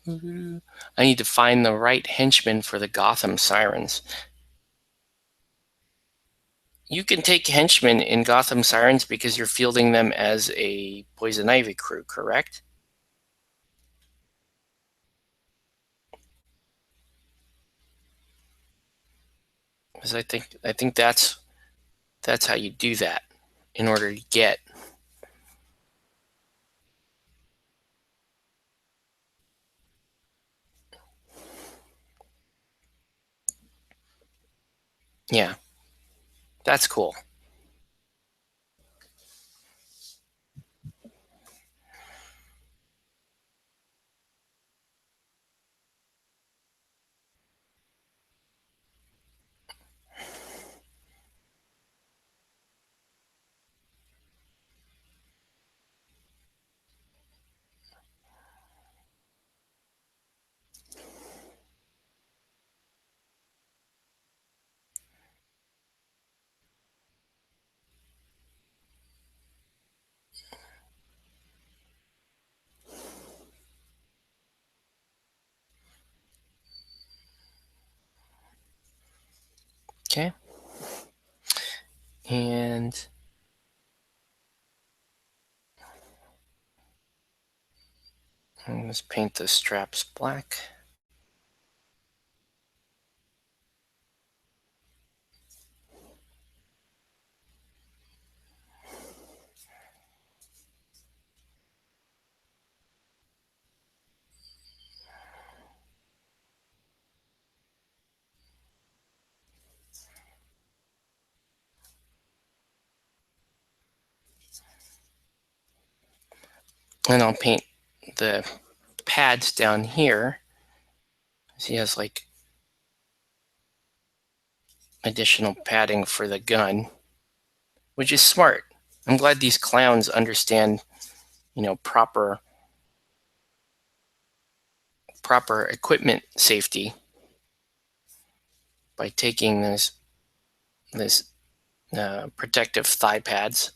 I need to find the right henchman for the Gotham Sirens. You can take henchmen in Gotham Sirens because you're fielding them as a Poison Ivy crew, correct? Because I think that's how you do that in order to get. Yeah, that's cool. Okay. And let's paint the straps black. And I'll paint the pads down here. He has like additional padding for the gun, which is smart. I'm glad these clowns understand, proper equipment safety by taking this protective thigh pads.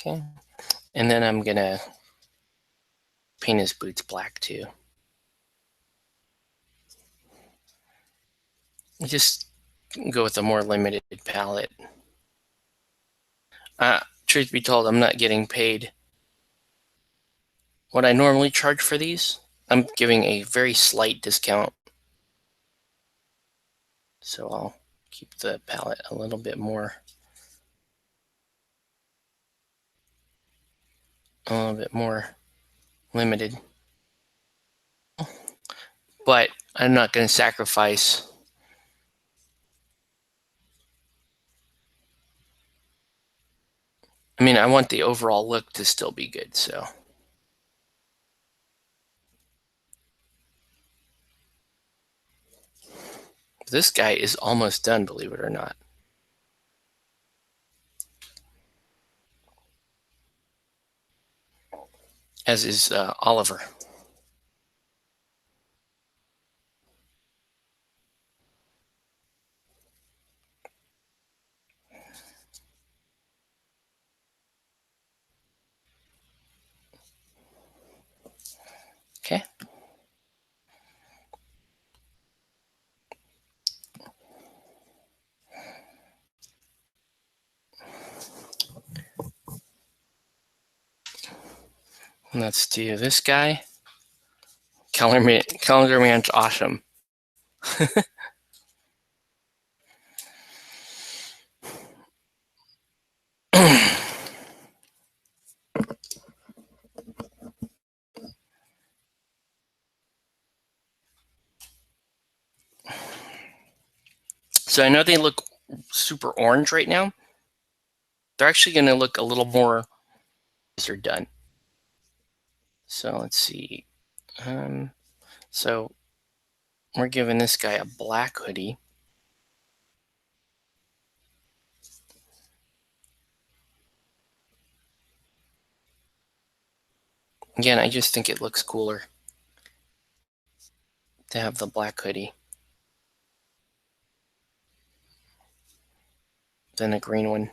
Okay, and then I'm gonna paint his boots black too. Just go with a more limited palette. Truth be told, I'm not getting paid what I normally charge for these. I'm giving a very slight discount. So I'll keep the palette a little bit more limited. But I'm not going to sacrifice. I mean, I want the overall look to still be good, so. This guy is almost done, believe it or not. As is Oliver. Okay. Let's do this guy. Calendar Man's awesome. So I know they look super orange right now. They're actually going to look a little more as they're done. So let's see. So we're giving this guy a black hoodie. Again, I just think it looks cooler to have the black hoodie. than a green one.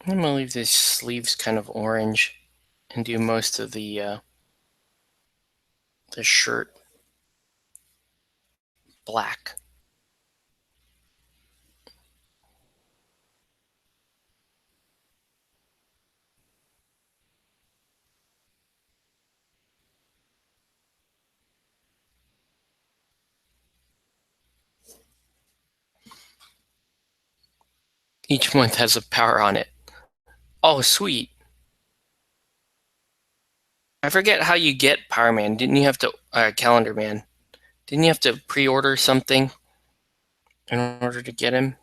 I'm gonna leave the sleeves kind of orange and do most of the shirt black. Each month has a power on it. Oh, sweet. I forget how you get Power Man. Didn't you have to, Calendar Man? Didn't you have to pre-order something in order to get him?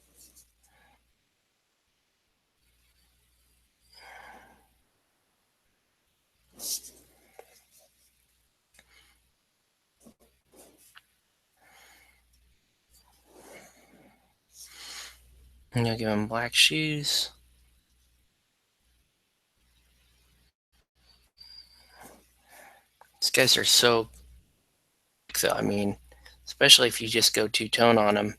And you'll give him black shoes. These guys are so, I mean, especially if you just go two-tone on them.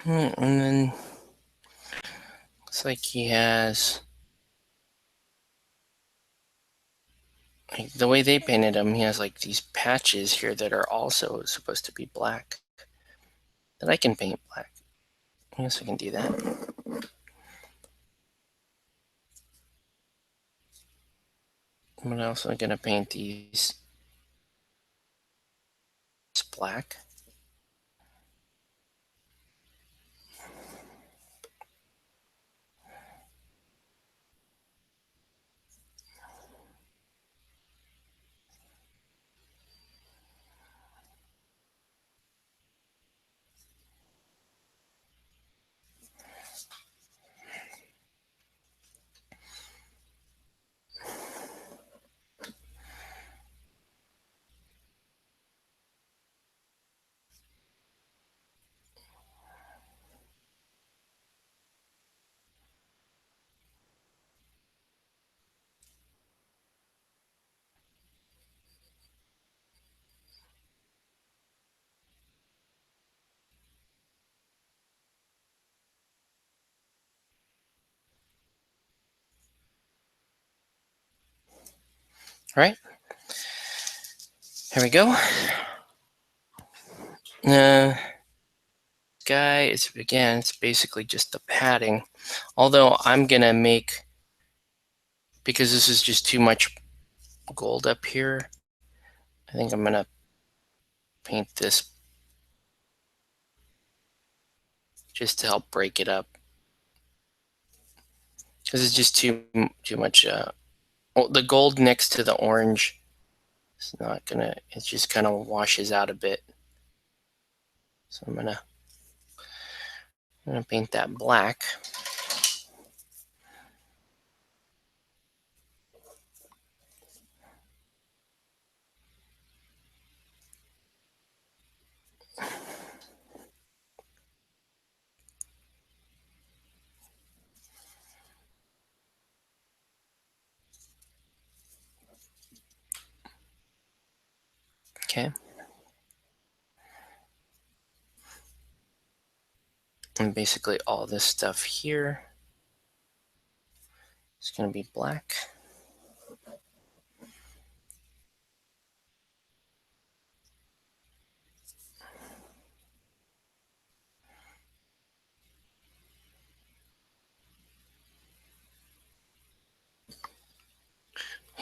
And then looks like he has, like, the way they painted him, he has like these patches here that are also supposed to be black. That I can paint black. I guess I can do that. What else am I gonna paint these? It's black. All right. Here we go. Guy, it's basically just the padding. Although I'm gonna make, because this is just too much gold up here, I think I'm gonna paint this just to help break it up. Because it's just too much. Well, the gold next to the orange is not gonna. It just kind of washes out a bit. So I'm gonna paint that black. Okay. And basically all this stuff here is going to be black.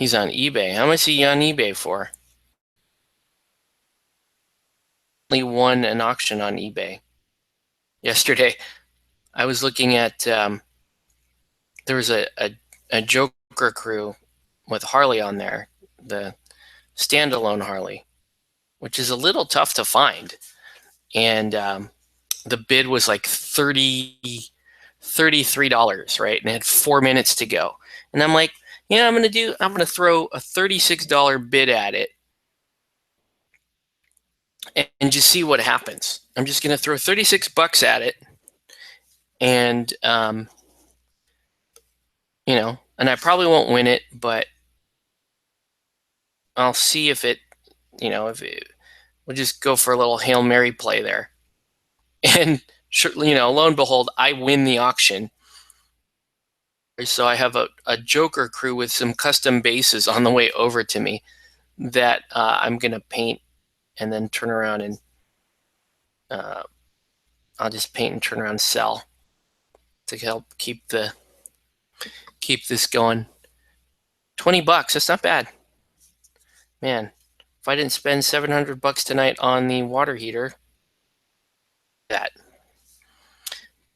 He's on eBay. How much is he on eBay for? Only won an auction on eBay yesterday. I was looking at, there was a Joker crew with Harley on there, the standalone Harley, which is a little tough to find. And the bid was like $33, right? And it had 4 minutes to go. And I'm like, yeah, I'm going to throw a $36 bid at it and just see what happens. I'm just going to throw 36 bucks at it. And, you know, and I probably won't win it, but I'll see if it, you know, we'll just go for a little Hail Mary play there. And, you know, lo and behold, I win the auction. So I have a Joker crew with some custom bases on the way over to me that I'm going to paint and then turn around and I'll just paint and turn around and sell to help keep this going. 20 bucks, that's not bad. Man, if I didn't spend 700 bucks tonight on the water heater, that.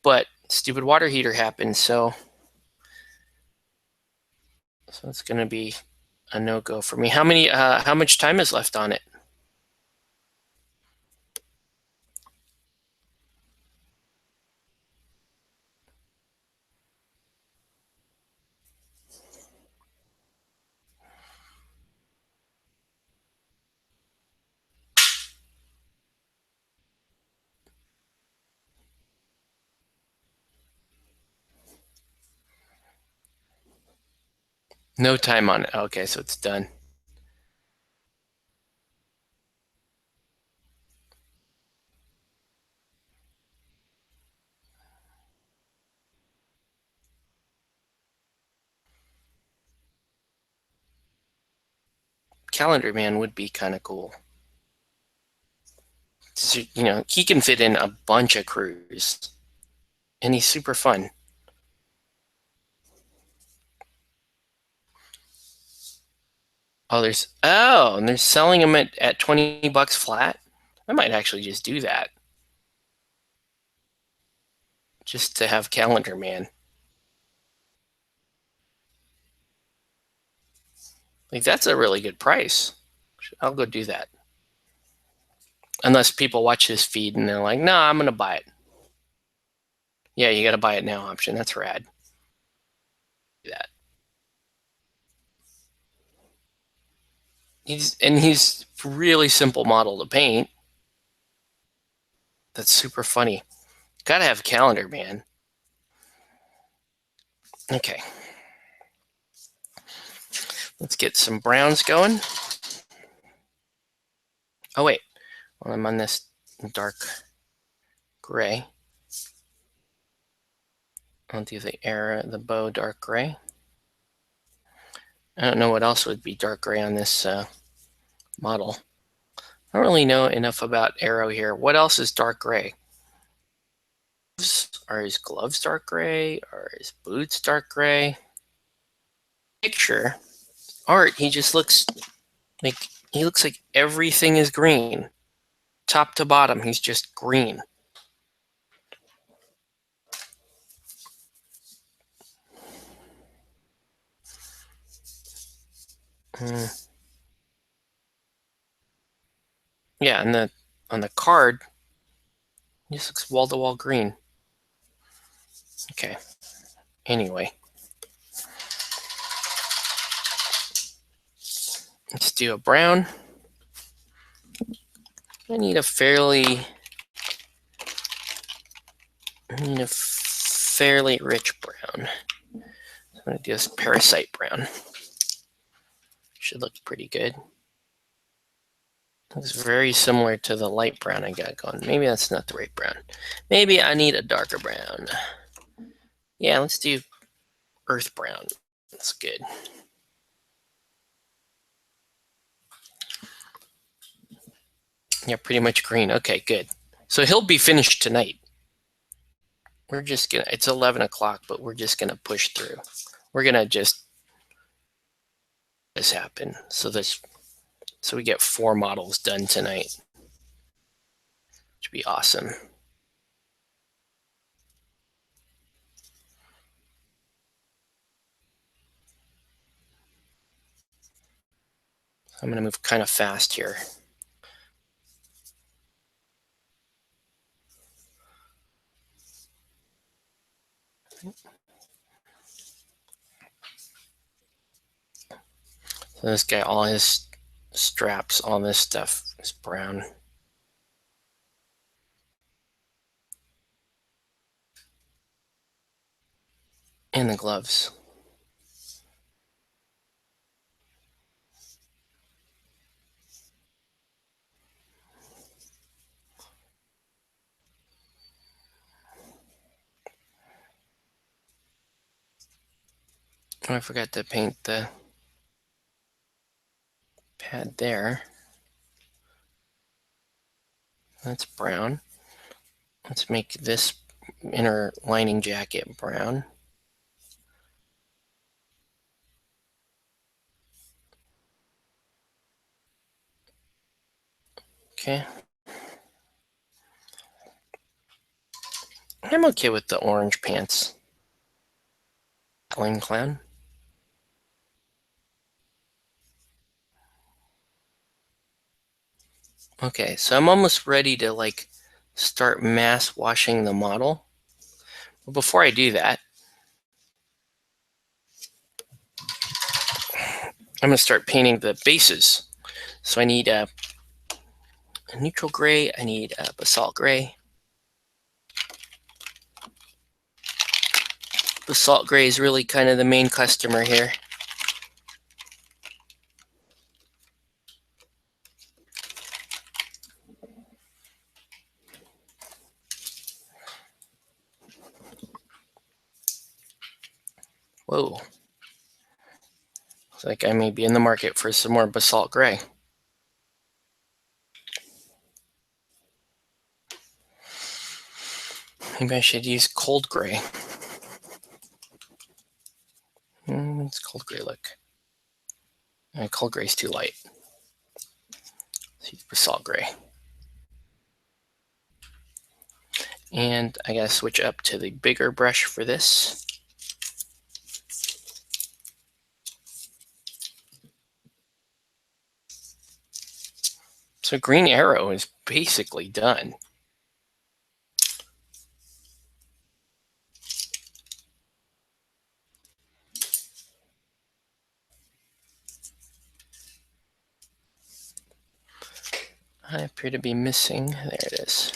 But stupid water heater happened, so it's going to be a no-go for me. How much time is left on it? No time on it. Okay, so it's done. Calendar Man would be kind of cool. So, you know, he can fit in a bunch of crews, and he's super fun. And they're selling them at 20 bucks flat. I might actually just do that, just to have Calendar Man. Like, that's a really good price. I'll go do that. Unless people watch this feed and they're like, no, I'm going to buy it. Yeah, you got to buy it now option. That's rad. Do that. He's really simple model to paint. That's super funny. Gotta have Calendar Man. Okay. Let's get some browns going. Oh, wait. Well, I'm on this dark gray. I'll do the bow dark gray. I don't know what else would be dark gray on this model. I don't really know enough about Aero here. What else is dark gray? Are his gloves dark gray? Are his boots dark gray? Picture art, he just looks like everything is green. Top to bottom, he's just green. Yeah, and on the card, he just looks wall-to-wall green. Okay. Anyway. Let's do a brown. I need a fairly rich brown. I'm going to do this Parasite brown. Should look pretty good. Looks very similar to the light brown I got going. Maybe that's not the right brown. Maybe I need a darker brown. Yeah, let's do earth brown. That's good. Yeah, pretty much green. Okay, good. So he'll be finished tonight. We're just gonna, it's 11 o'clock, but we're just gonna push through. We're gonna just this happen. So we get 4 models done tonight, which would be awesome. I'm going to move kind of fast here. So this guy, all his straps, all this stuff is brown. And the gloves. Oh, I forgot to paint the pad there. That's brown. Let's make this inner lining jacket brown. Okay. I'm okay with the orange pants. Plain clown. Okay, so I'm almost ready to like start mass washing the model. But before I do that, I'm going to start painting the bases. So I need a neutral gray, I need a basalt gray. Basalt gray is really kind of the main customer here. Whoa. Looks like I may be in the market for some more basalt gray. Maybe I should use cold gray. It's cold gray look. Cold gray is too light. Let's use basalt gray. And I gotta switch up to the bigger brush for this. So Green Arrow is basically done. I appear to be missing, there it is.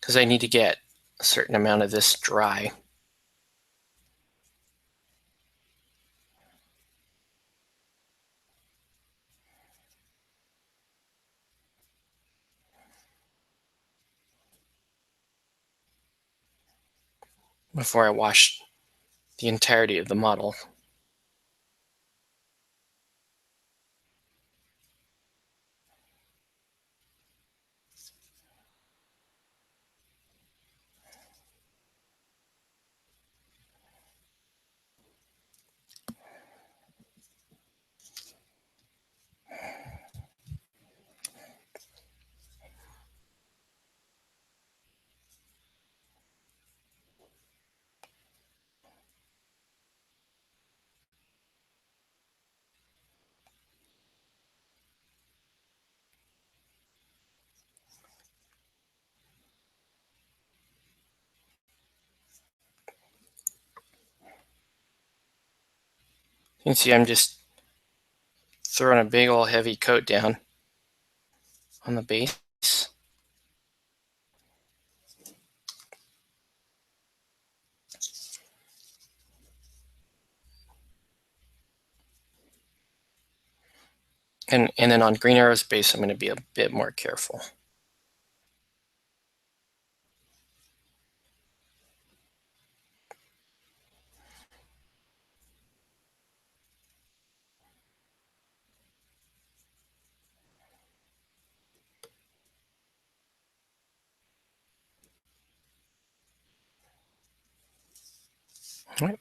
Because I need to get a certain amount of this dry. Before I wash the entirety of the model. You can see I'm just throwing a big old heavy coat down on the base. And then on Green Arrow's base, I'm going to be a bit more careful. All right.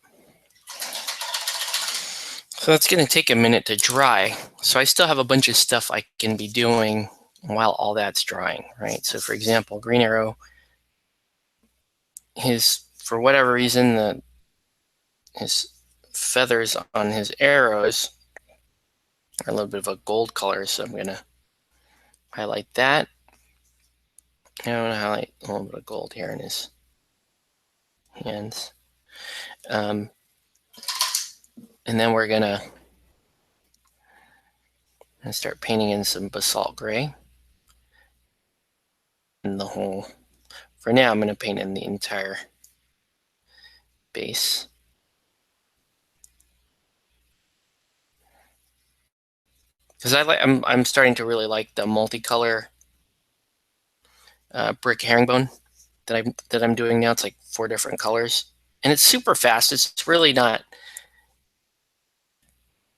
So that's going to take a minute to dry. So I still have a bunch of stuff I can be doing while all that's drying, right? So for example, Green Arrow, for whatever reason, his feathers on his arrows are a little bit of a gold color, so I'm going to highlight that. And I'm going to highlight a little bit of gold here in his hands. And then we're going to start painting in some basalt gray. And the whole, for now, I'm going to paint in the entire base. Because I'm starting to really like the multicolor brick herringbone that I'm doing now. It's like 4 different colors, and it's super fast. It's really not.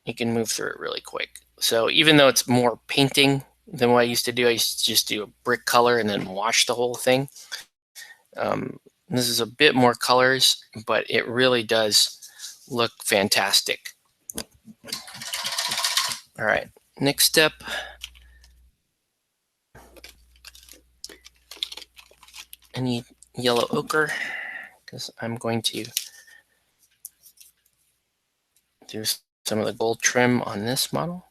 You can move through it really quick. So even though it's more painting than what I used to do, I used to just do a brick color and then wash the whole thing. This is a bit more colors, but it really does look fantastic. All right, next step. I need yellow ochre because I'm going to do some of the gold trim on this model.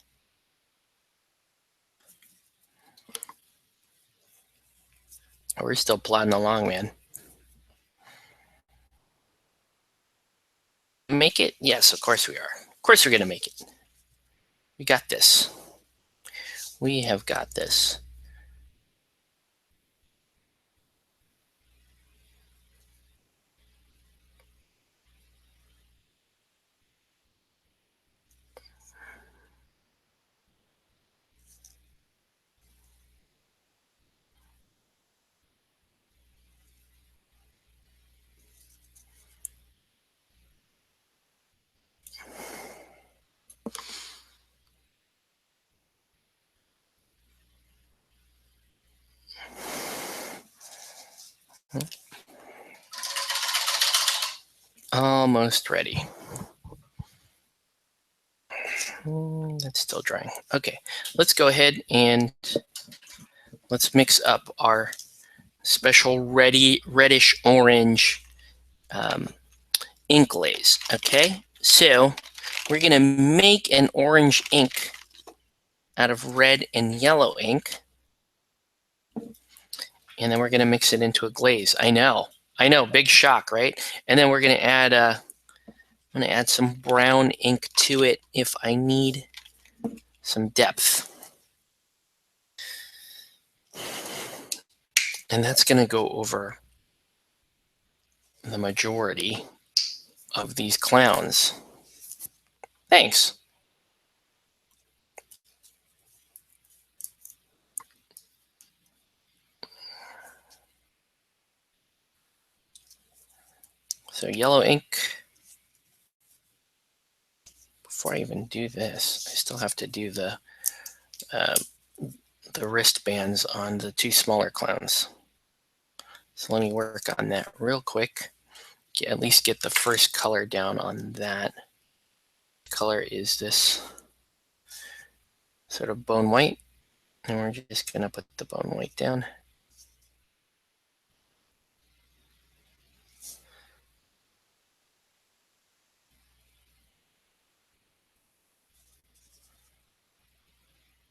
Oh, we're still plodding along, man. Make it? Yes, of course we are. Of course we're going to make it. We got this. We have got this. Almost ready. That's still drying. Okay, let's go ahead and let's mix up our special reddish orange ink glaze. Okay, so we're going to make an orange ink out of red and yellow ink. And then we're going to mix it into a glaze. I know, big shock, right? And then we're going to add I'm going to add some brown ink to it if I need some depth. And that's going to go over the majority of these clowns. Thanks. So yellow ink. Before I even do this, I still have to do the wristbands on the 2 smaller clowns. So let me work on that real quick. At least get the first color down on that. Color is this sort of bone white, and we're just going to put the bone white down.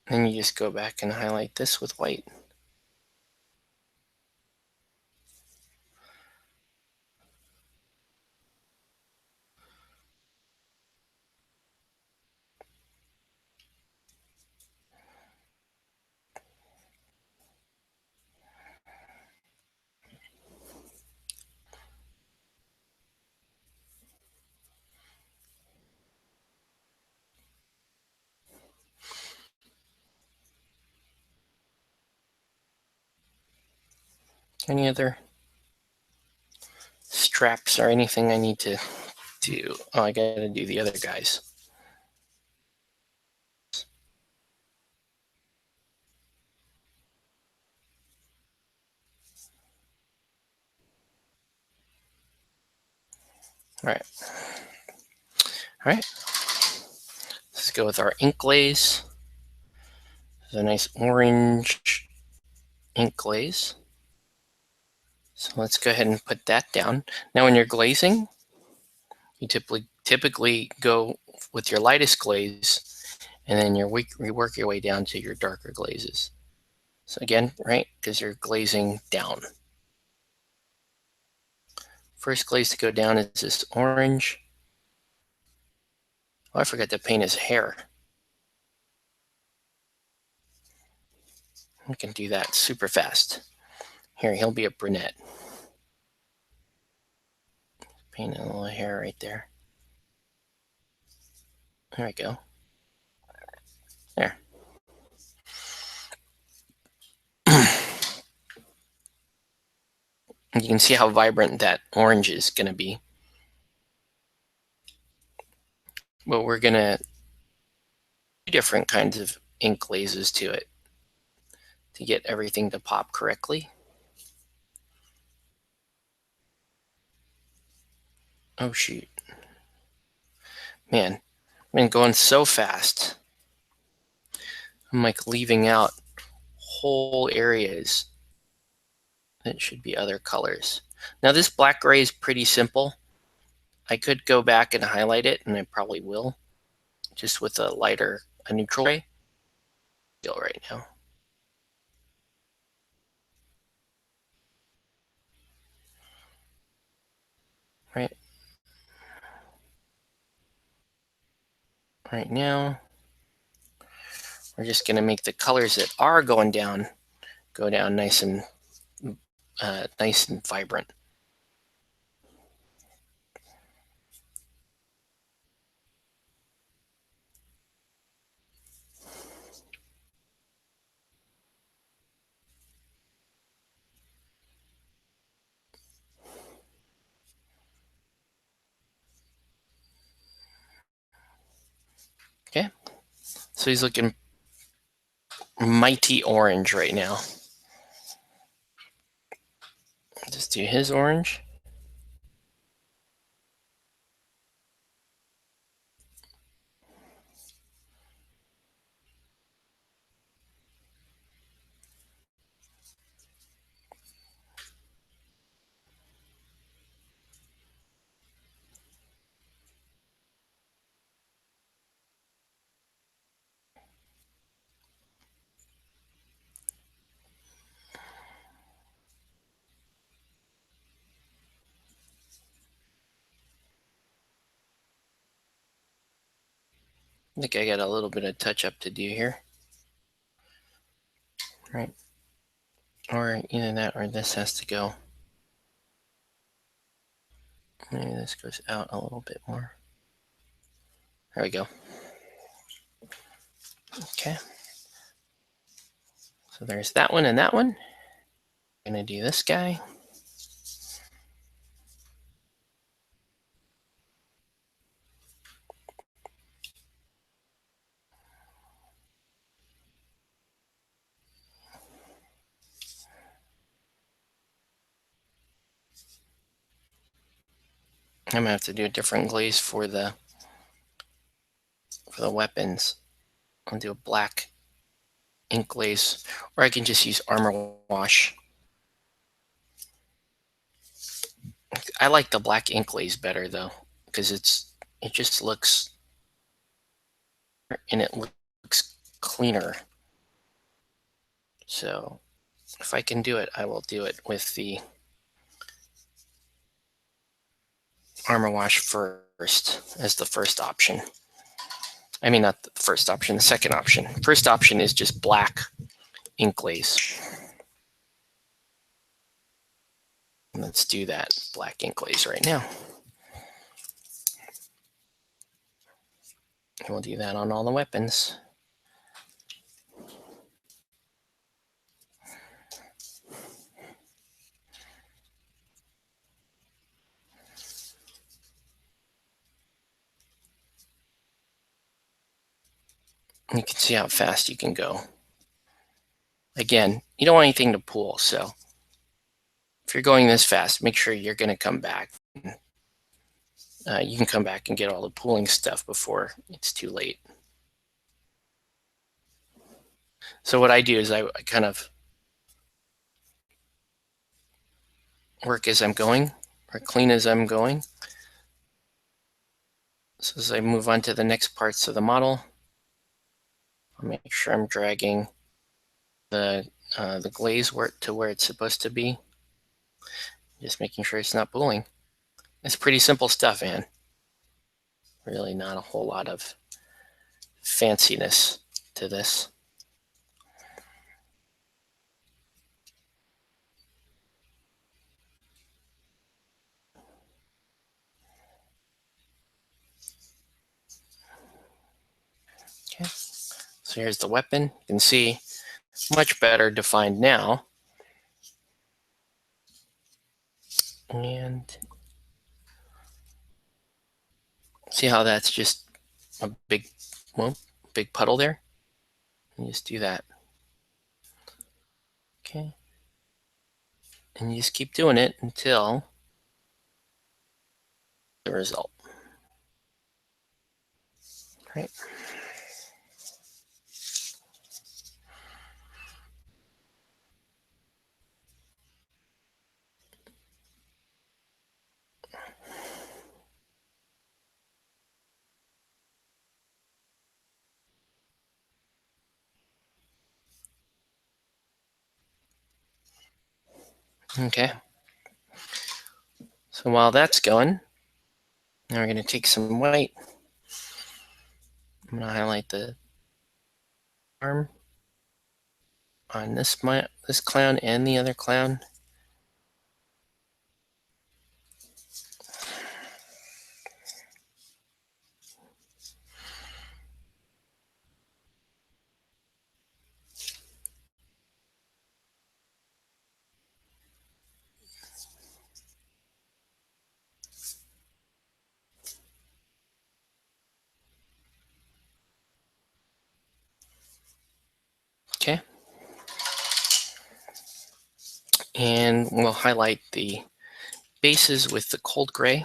Then you just go back and highlight this with white. Any other straps or anything I need to do? Oh, I gotta do the other guys. All right. All right. Let's go with our ink glaze. There's a nice orange ink glaze. So let's go ahead and put that down. Now when you're glazing, you typically go with your lightest glaze, and then you work your way down to your darker glazes. So again, right, because you're glazing down. First glaze to go down is this orange. Oh, I forgot to paint his hair. We can do that super fast. Here, he'll be a brunette. Paint a little hair right there. There we go. There. You can see how vibrant that orange is going to be. But we're going to do different kinds of ink glazes to it to get everything to pop correctly. Oh, shoot. Man, I've been going so fast. I'm like leaving out whole areas that should be other colors. Now this black gray is pretty simple. I could go back and highlight it, and I probably will, just with a neutral gray. Right now. Right now, we're just going to make the colors that are going down go down nice and vibrant. Okay, so he's looking mighty orange right now. Just do his orange. I think I got a little bit of touch up to do here. Right. Or either that or this has to go. Maybe this goes out a little bit more. There we go. Okay. So there's that one and that one. I'm going to do this guy. I'm going to have to do a different glaze for the weapons. I'll do a black ink glaze, or I can just use Armor Wash. I like the black ink glaze better though, because it just looks, and it looks cleaner. So if I can do it, I will do it with the Armor Wash first as the first option. I mean, not the first option, the second option. First option is just black ink glaze. Let's do that black ink glaze right now. And we'll do that on all the weapons. You can see how fast you can go. Again, you don't want anything to pool, so if you're going this fast, make sure you're going to come back. You can come back and get all the pooling stuff before it's too late. So what I do is I kind of work as I'm going, or clean as I'm going. So as I move on to the next parts of the model, I'll make sure I'm dragging the glaze to where it's supposed to be. Just making sure it's not pooling. It's pretty simple stuff, man. Really not a whole lot of fanciness to this. Okay, so here's the weapon. You can see much better defined now. And see how that's just a big, well, big puddle there? And you just do that. Okay. And you just keep doing it until the result. Right. Okay. So while that's going, now we're going to take some white. I'm going to highlight the arm on this clown and the other clown. Okay. And we'll highlight the bases with the cold gray.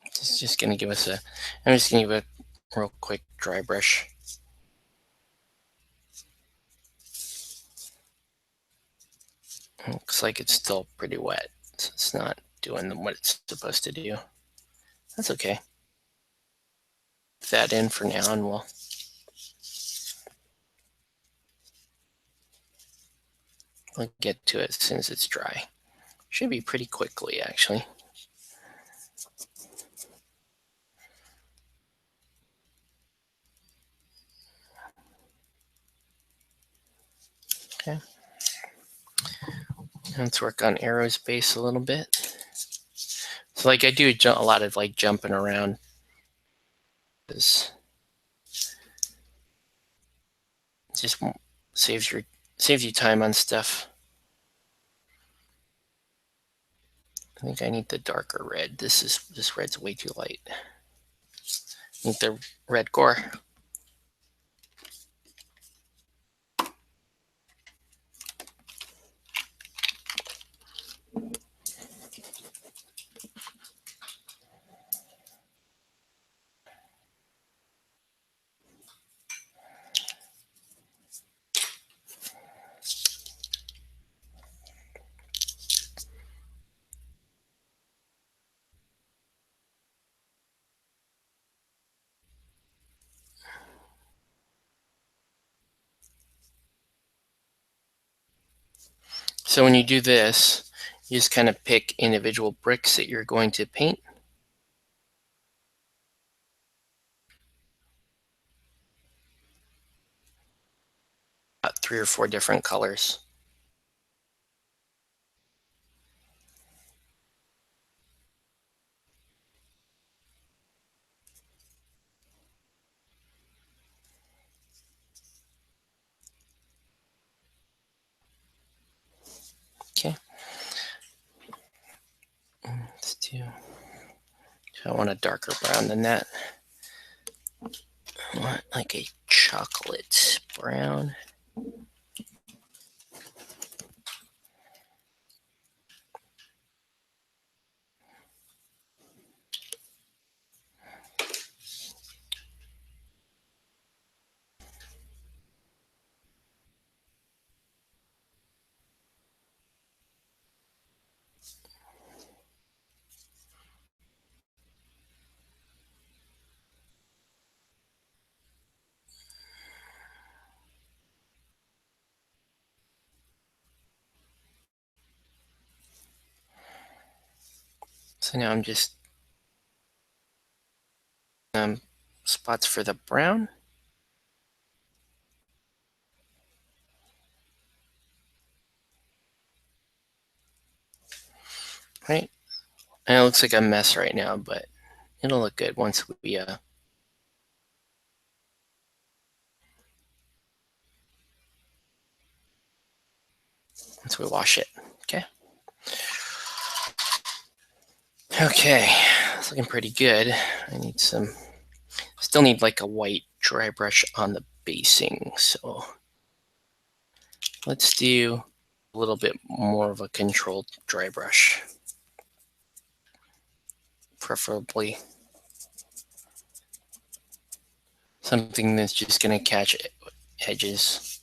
It's just going to give us I'm just going to give a real quick dry brush. Looks like it's still pretty wet, so it's not doing what it's supposed to do. That's okay. Put that in for now, and we'll get to it as soon as it's dry. Should be pretty quickly, actually. Okay. Let's work on Arrow's base a little bit. So like I do a lot of like jumping around. This just saves you time on stuff. I think I need the darker red. This red's way too light. I need the red gore. So when you do this, you just kind of pick individual bricks that you're going to paint. About 3 or 4 different colors. Okay. Let's do. I want a darker brown than that. I want like a chocolate brown. So now I'm just spots for the brown. Right? And it looks like a mess right now, but it'll look good once we wash it. Okay. Okay, it's looking pretty good. I need still need like a white dry brush on the basing. So let's do a little bit more of a controlled dry brush. Preferably something that's just going to catch edges.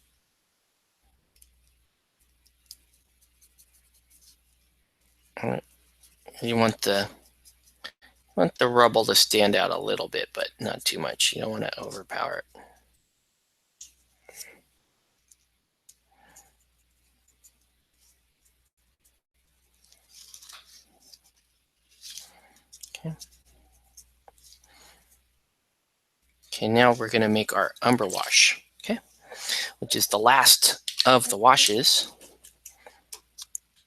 You want the rubble to stand out a little bit, but not too much. You don't want to overpower it. Okay. Okay, now we're going to make our umber wash, okay, which is the last of the washes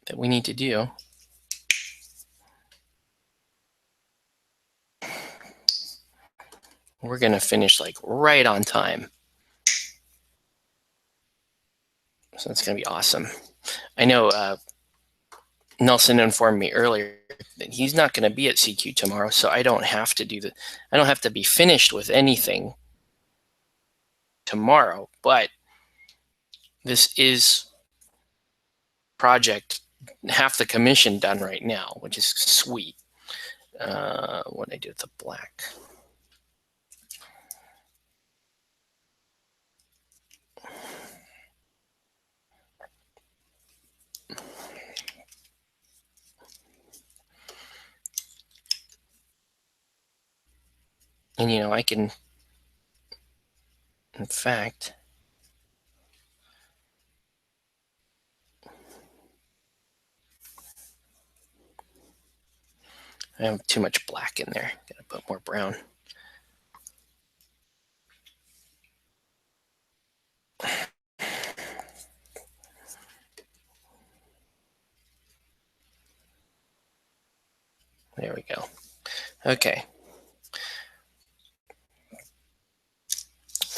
that we need to do. We're going to finish like right on time. So it's going to be awesome. I know Nelson informed me earlier that he's not going to be at CQ tomorrow, so I don't have to I don't have to be finished with anything tomorrow, but this is project half the commission done right now, which is sweet. What did I do with the black? And you know, I can, in fact, I have too much black in there. Gotta put more brown. There we go. Okay.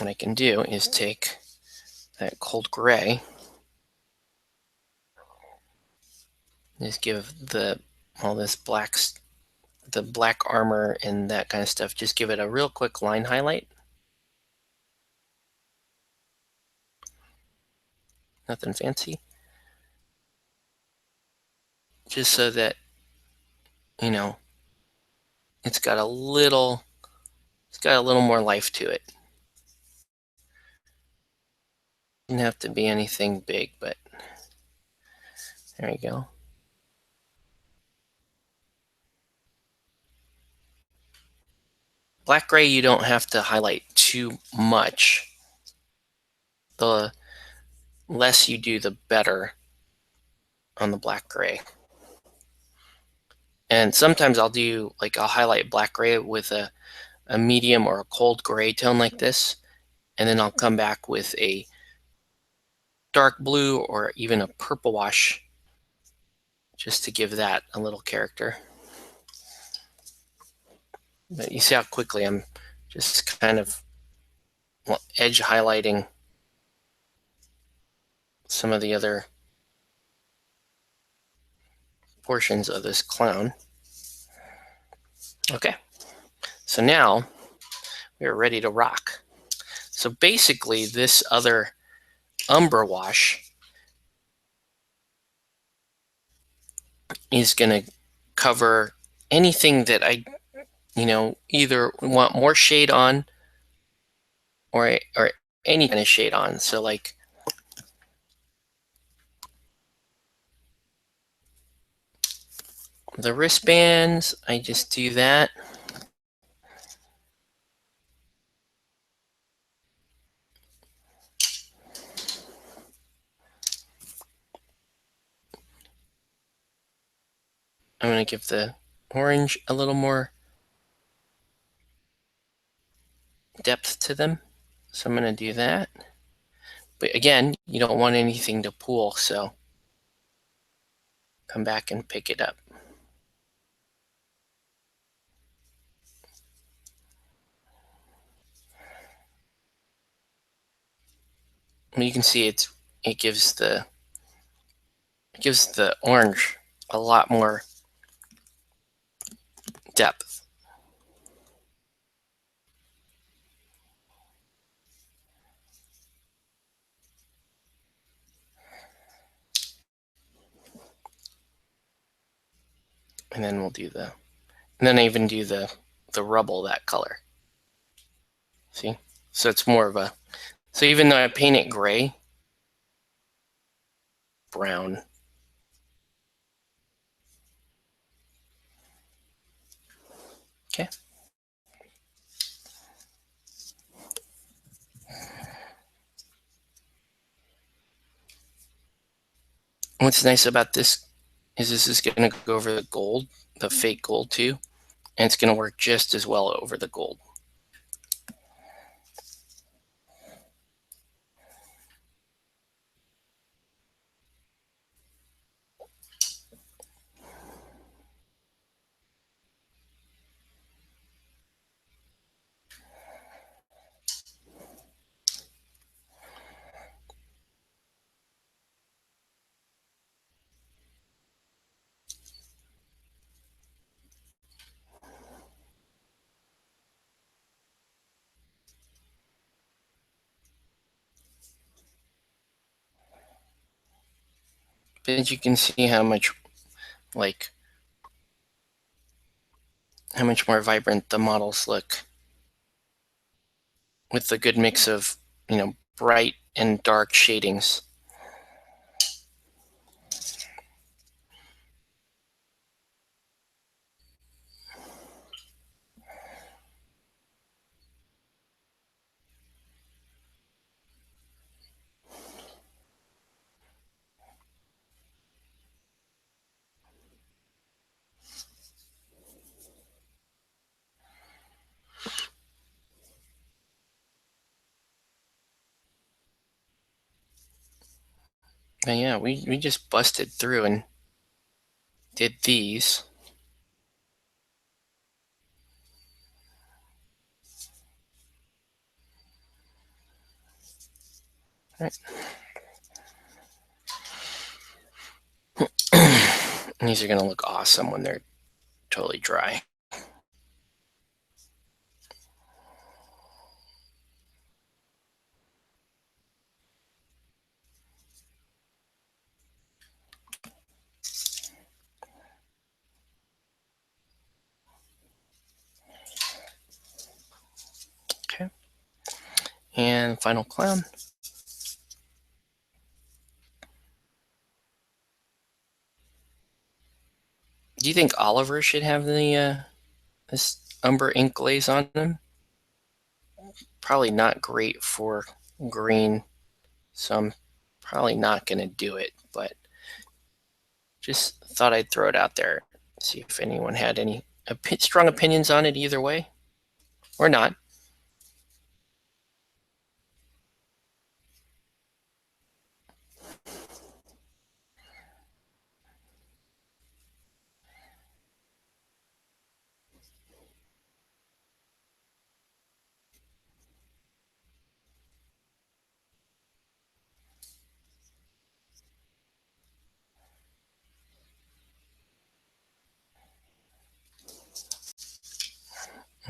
What I can do is take that cold gray, just give all this the black armor and that kind of stuff, just give it a real quick line highlight. Nothing fancy. Just so that, you know, it's got a little more life to it. Doesn't have to be anything big, but there you go. Black gray, you don't have to highlight too much. The less you do, the better on the black gray. And sometimes I'll highlight black gray with a medium or a cold gray tone like this, and then I'll come back with a dark blue or even a purple wash just to give that a little character. But you see how quickly I'm just kind of edge highlighting some of the other portions of this clown. Okay, so now we are ready to rock. So basically, this other umber wash is going to cover anything that I, either want more shade on or any kind of shade on. So like the wristbands, I just do that. I'm going to give the orange a little more depth to them. So I'm going to do that. But again, you don't want anything to pool, so come back and pick it up. And you can see it gives the orange a lot more depth. And then we'll do and then I even do the rubble that color. See? So it's more of so even though I paint it gray, brown. Okay. What's nice about this is this is going to go over the gold, the fake gold too, and it's going to work just as well over the gold. But you can see how much more vibrant the models look with the good mix of, bright and dark shadings. And yeah, we just busted through and did these. Right. And these are going to look awesome when they're totally dry. Okay. And final clown. Do you think Oliver should have the this umber ink glaze on them? Probably not great for green, so I'm probably not going to do it, but just thought I'd throw it out there, see if anyone had any strong opinions on it either way, or not.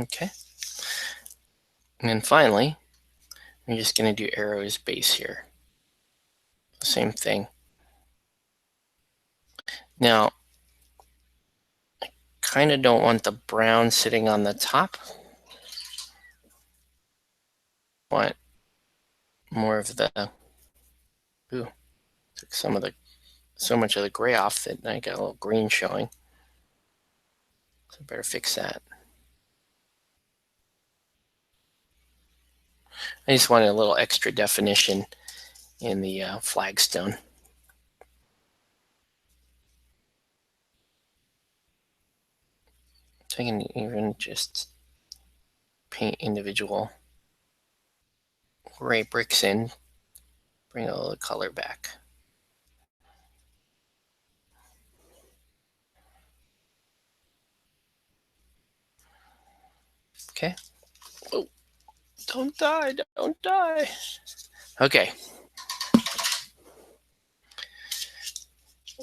Okay. And then finally, I'm just going to do arrows base here. Same thing. Now, I kind of don't want the brown sitting on the top. I want more of the, ooh, took so much of the gray off that I got a little green showing. So I better fix that. I just wanted a little extra definition in the flagstone. So I can even just paint individual gray bricks in, bring a little color back. Okay. Oh, don't die, don't die. Okay.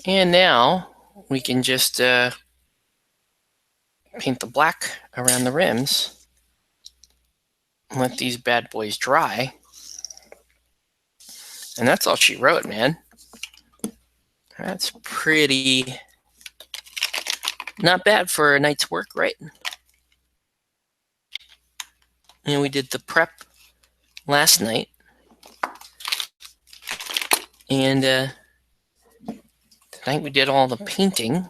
And now we can just paint the black around the rims. Let these bad boys dry. And that's all she wrote, man. That's pretty not bad for a night's work, right? And we did the prep last night. And tonight we did all the painting.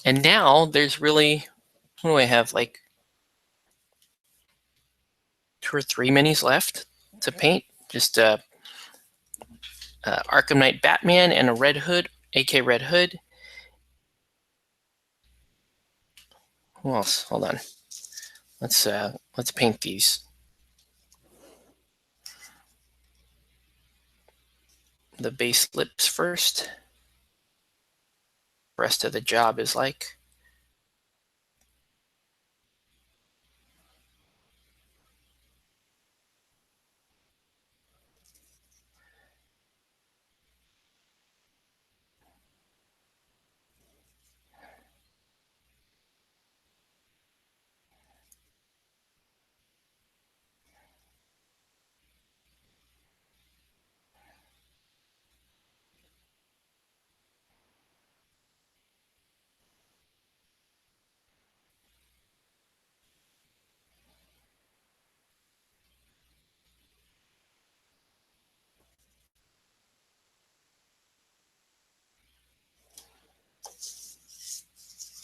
And now there's really, what do I have, like 2 or 3 minis left to paint. Just Arkham Knight Batman and a Red Hood, AK Red Hood. Who else? Hold on. Let's paint these. The base lips first. The rest of the job is like.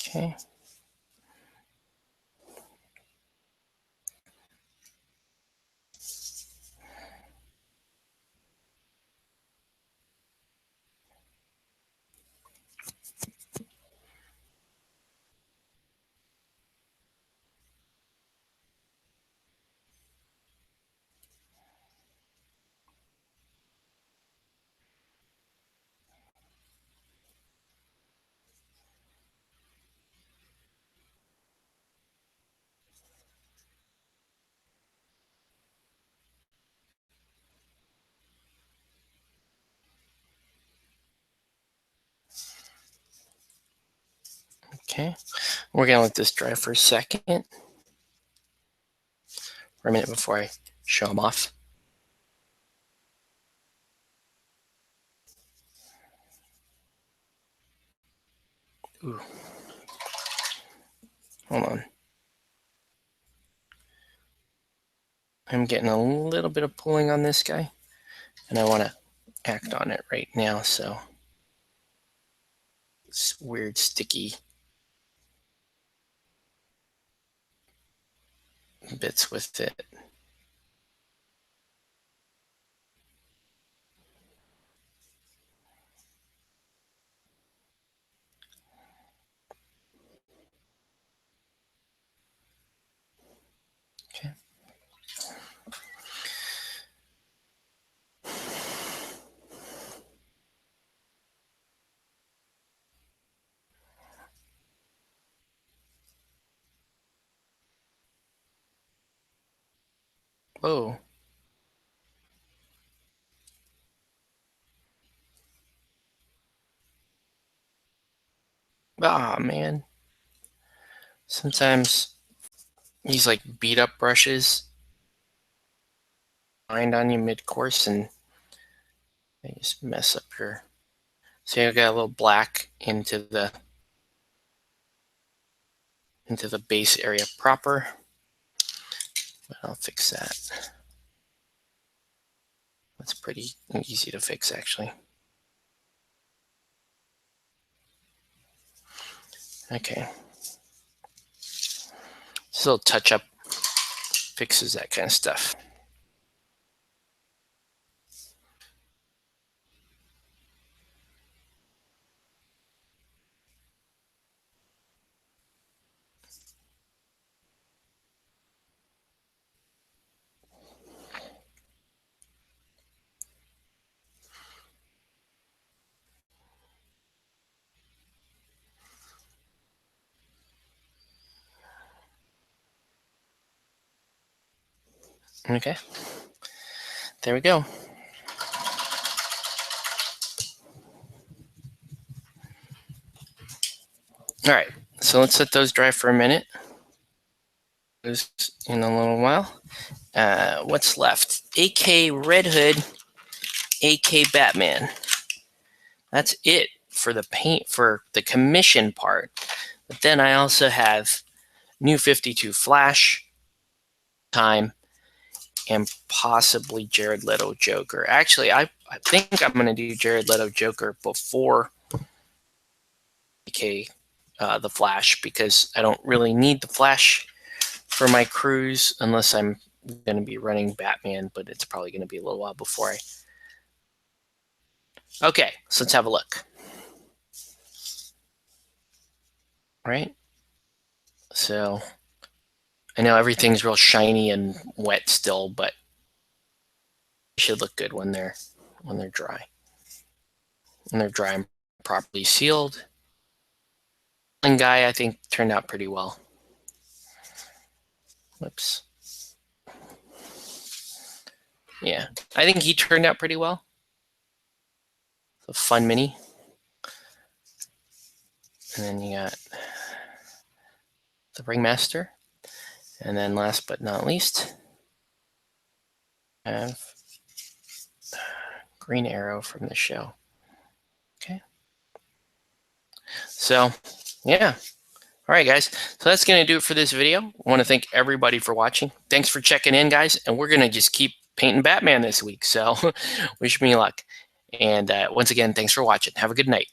Okay. Okay. We're gonna let this dry for a second. For a minute before I show them off. Ooh. Hold on. I'm getting a little bit of pulling on this guy, and I want to act on it right now, so it's weird sticky bits with it. Okay. Whoa. Ah, man. Sometimes these like beat up brushes bind on you mid-course and they just mess up your. So you got a little black into the base area proper. But I'll fix that. That's pretty easy to fix, actually. Okay. This little touch-up fixes that kind of stuff. Okay. There we go. All right, so let's let those dry for a minute. Those in a little while. What's left? AK Red Hood, AK Batman. That's it for the paint, for the commission part. But then I also have New 52 Flash, Time, and possibly Jared Leto Joker. Actually, I think I'm going to do Jared Leto Joker before AK the Flash, because I don't really need the Flash for my cruise unless I'm going to be running Batman, but it's probably going to be a little while before I. Okay, so let's have a look. Right? So I know everything's real shiny and wet still, but it should look good when they're dry. When they're dry and properly sealed. And guy, I think, turned out pretty well. Whoops. Yeah, I think he turned out pretty well. It's a fun mini. And then you got the Ringmaster. And then last but not least, I have Green Arrow from the show. Okay. So, yeah. All right, guys. So that's going to do it for this video. I want to thank everybody for watching. Thanks for checking in, guys. And we're going to just keep painting Batman this week. So wish me luck. And once again, thanks for watching. Have a good night.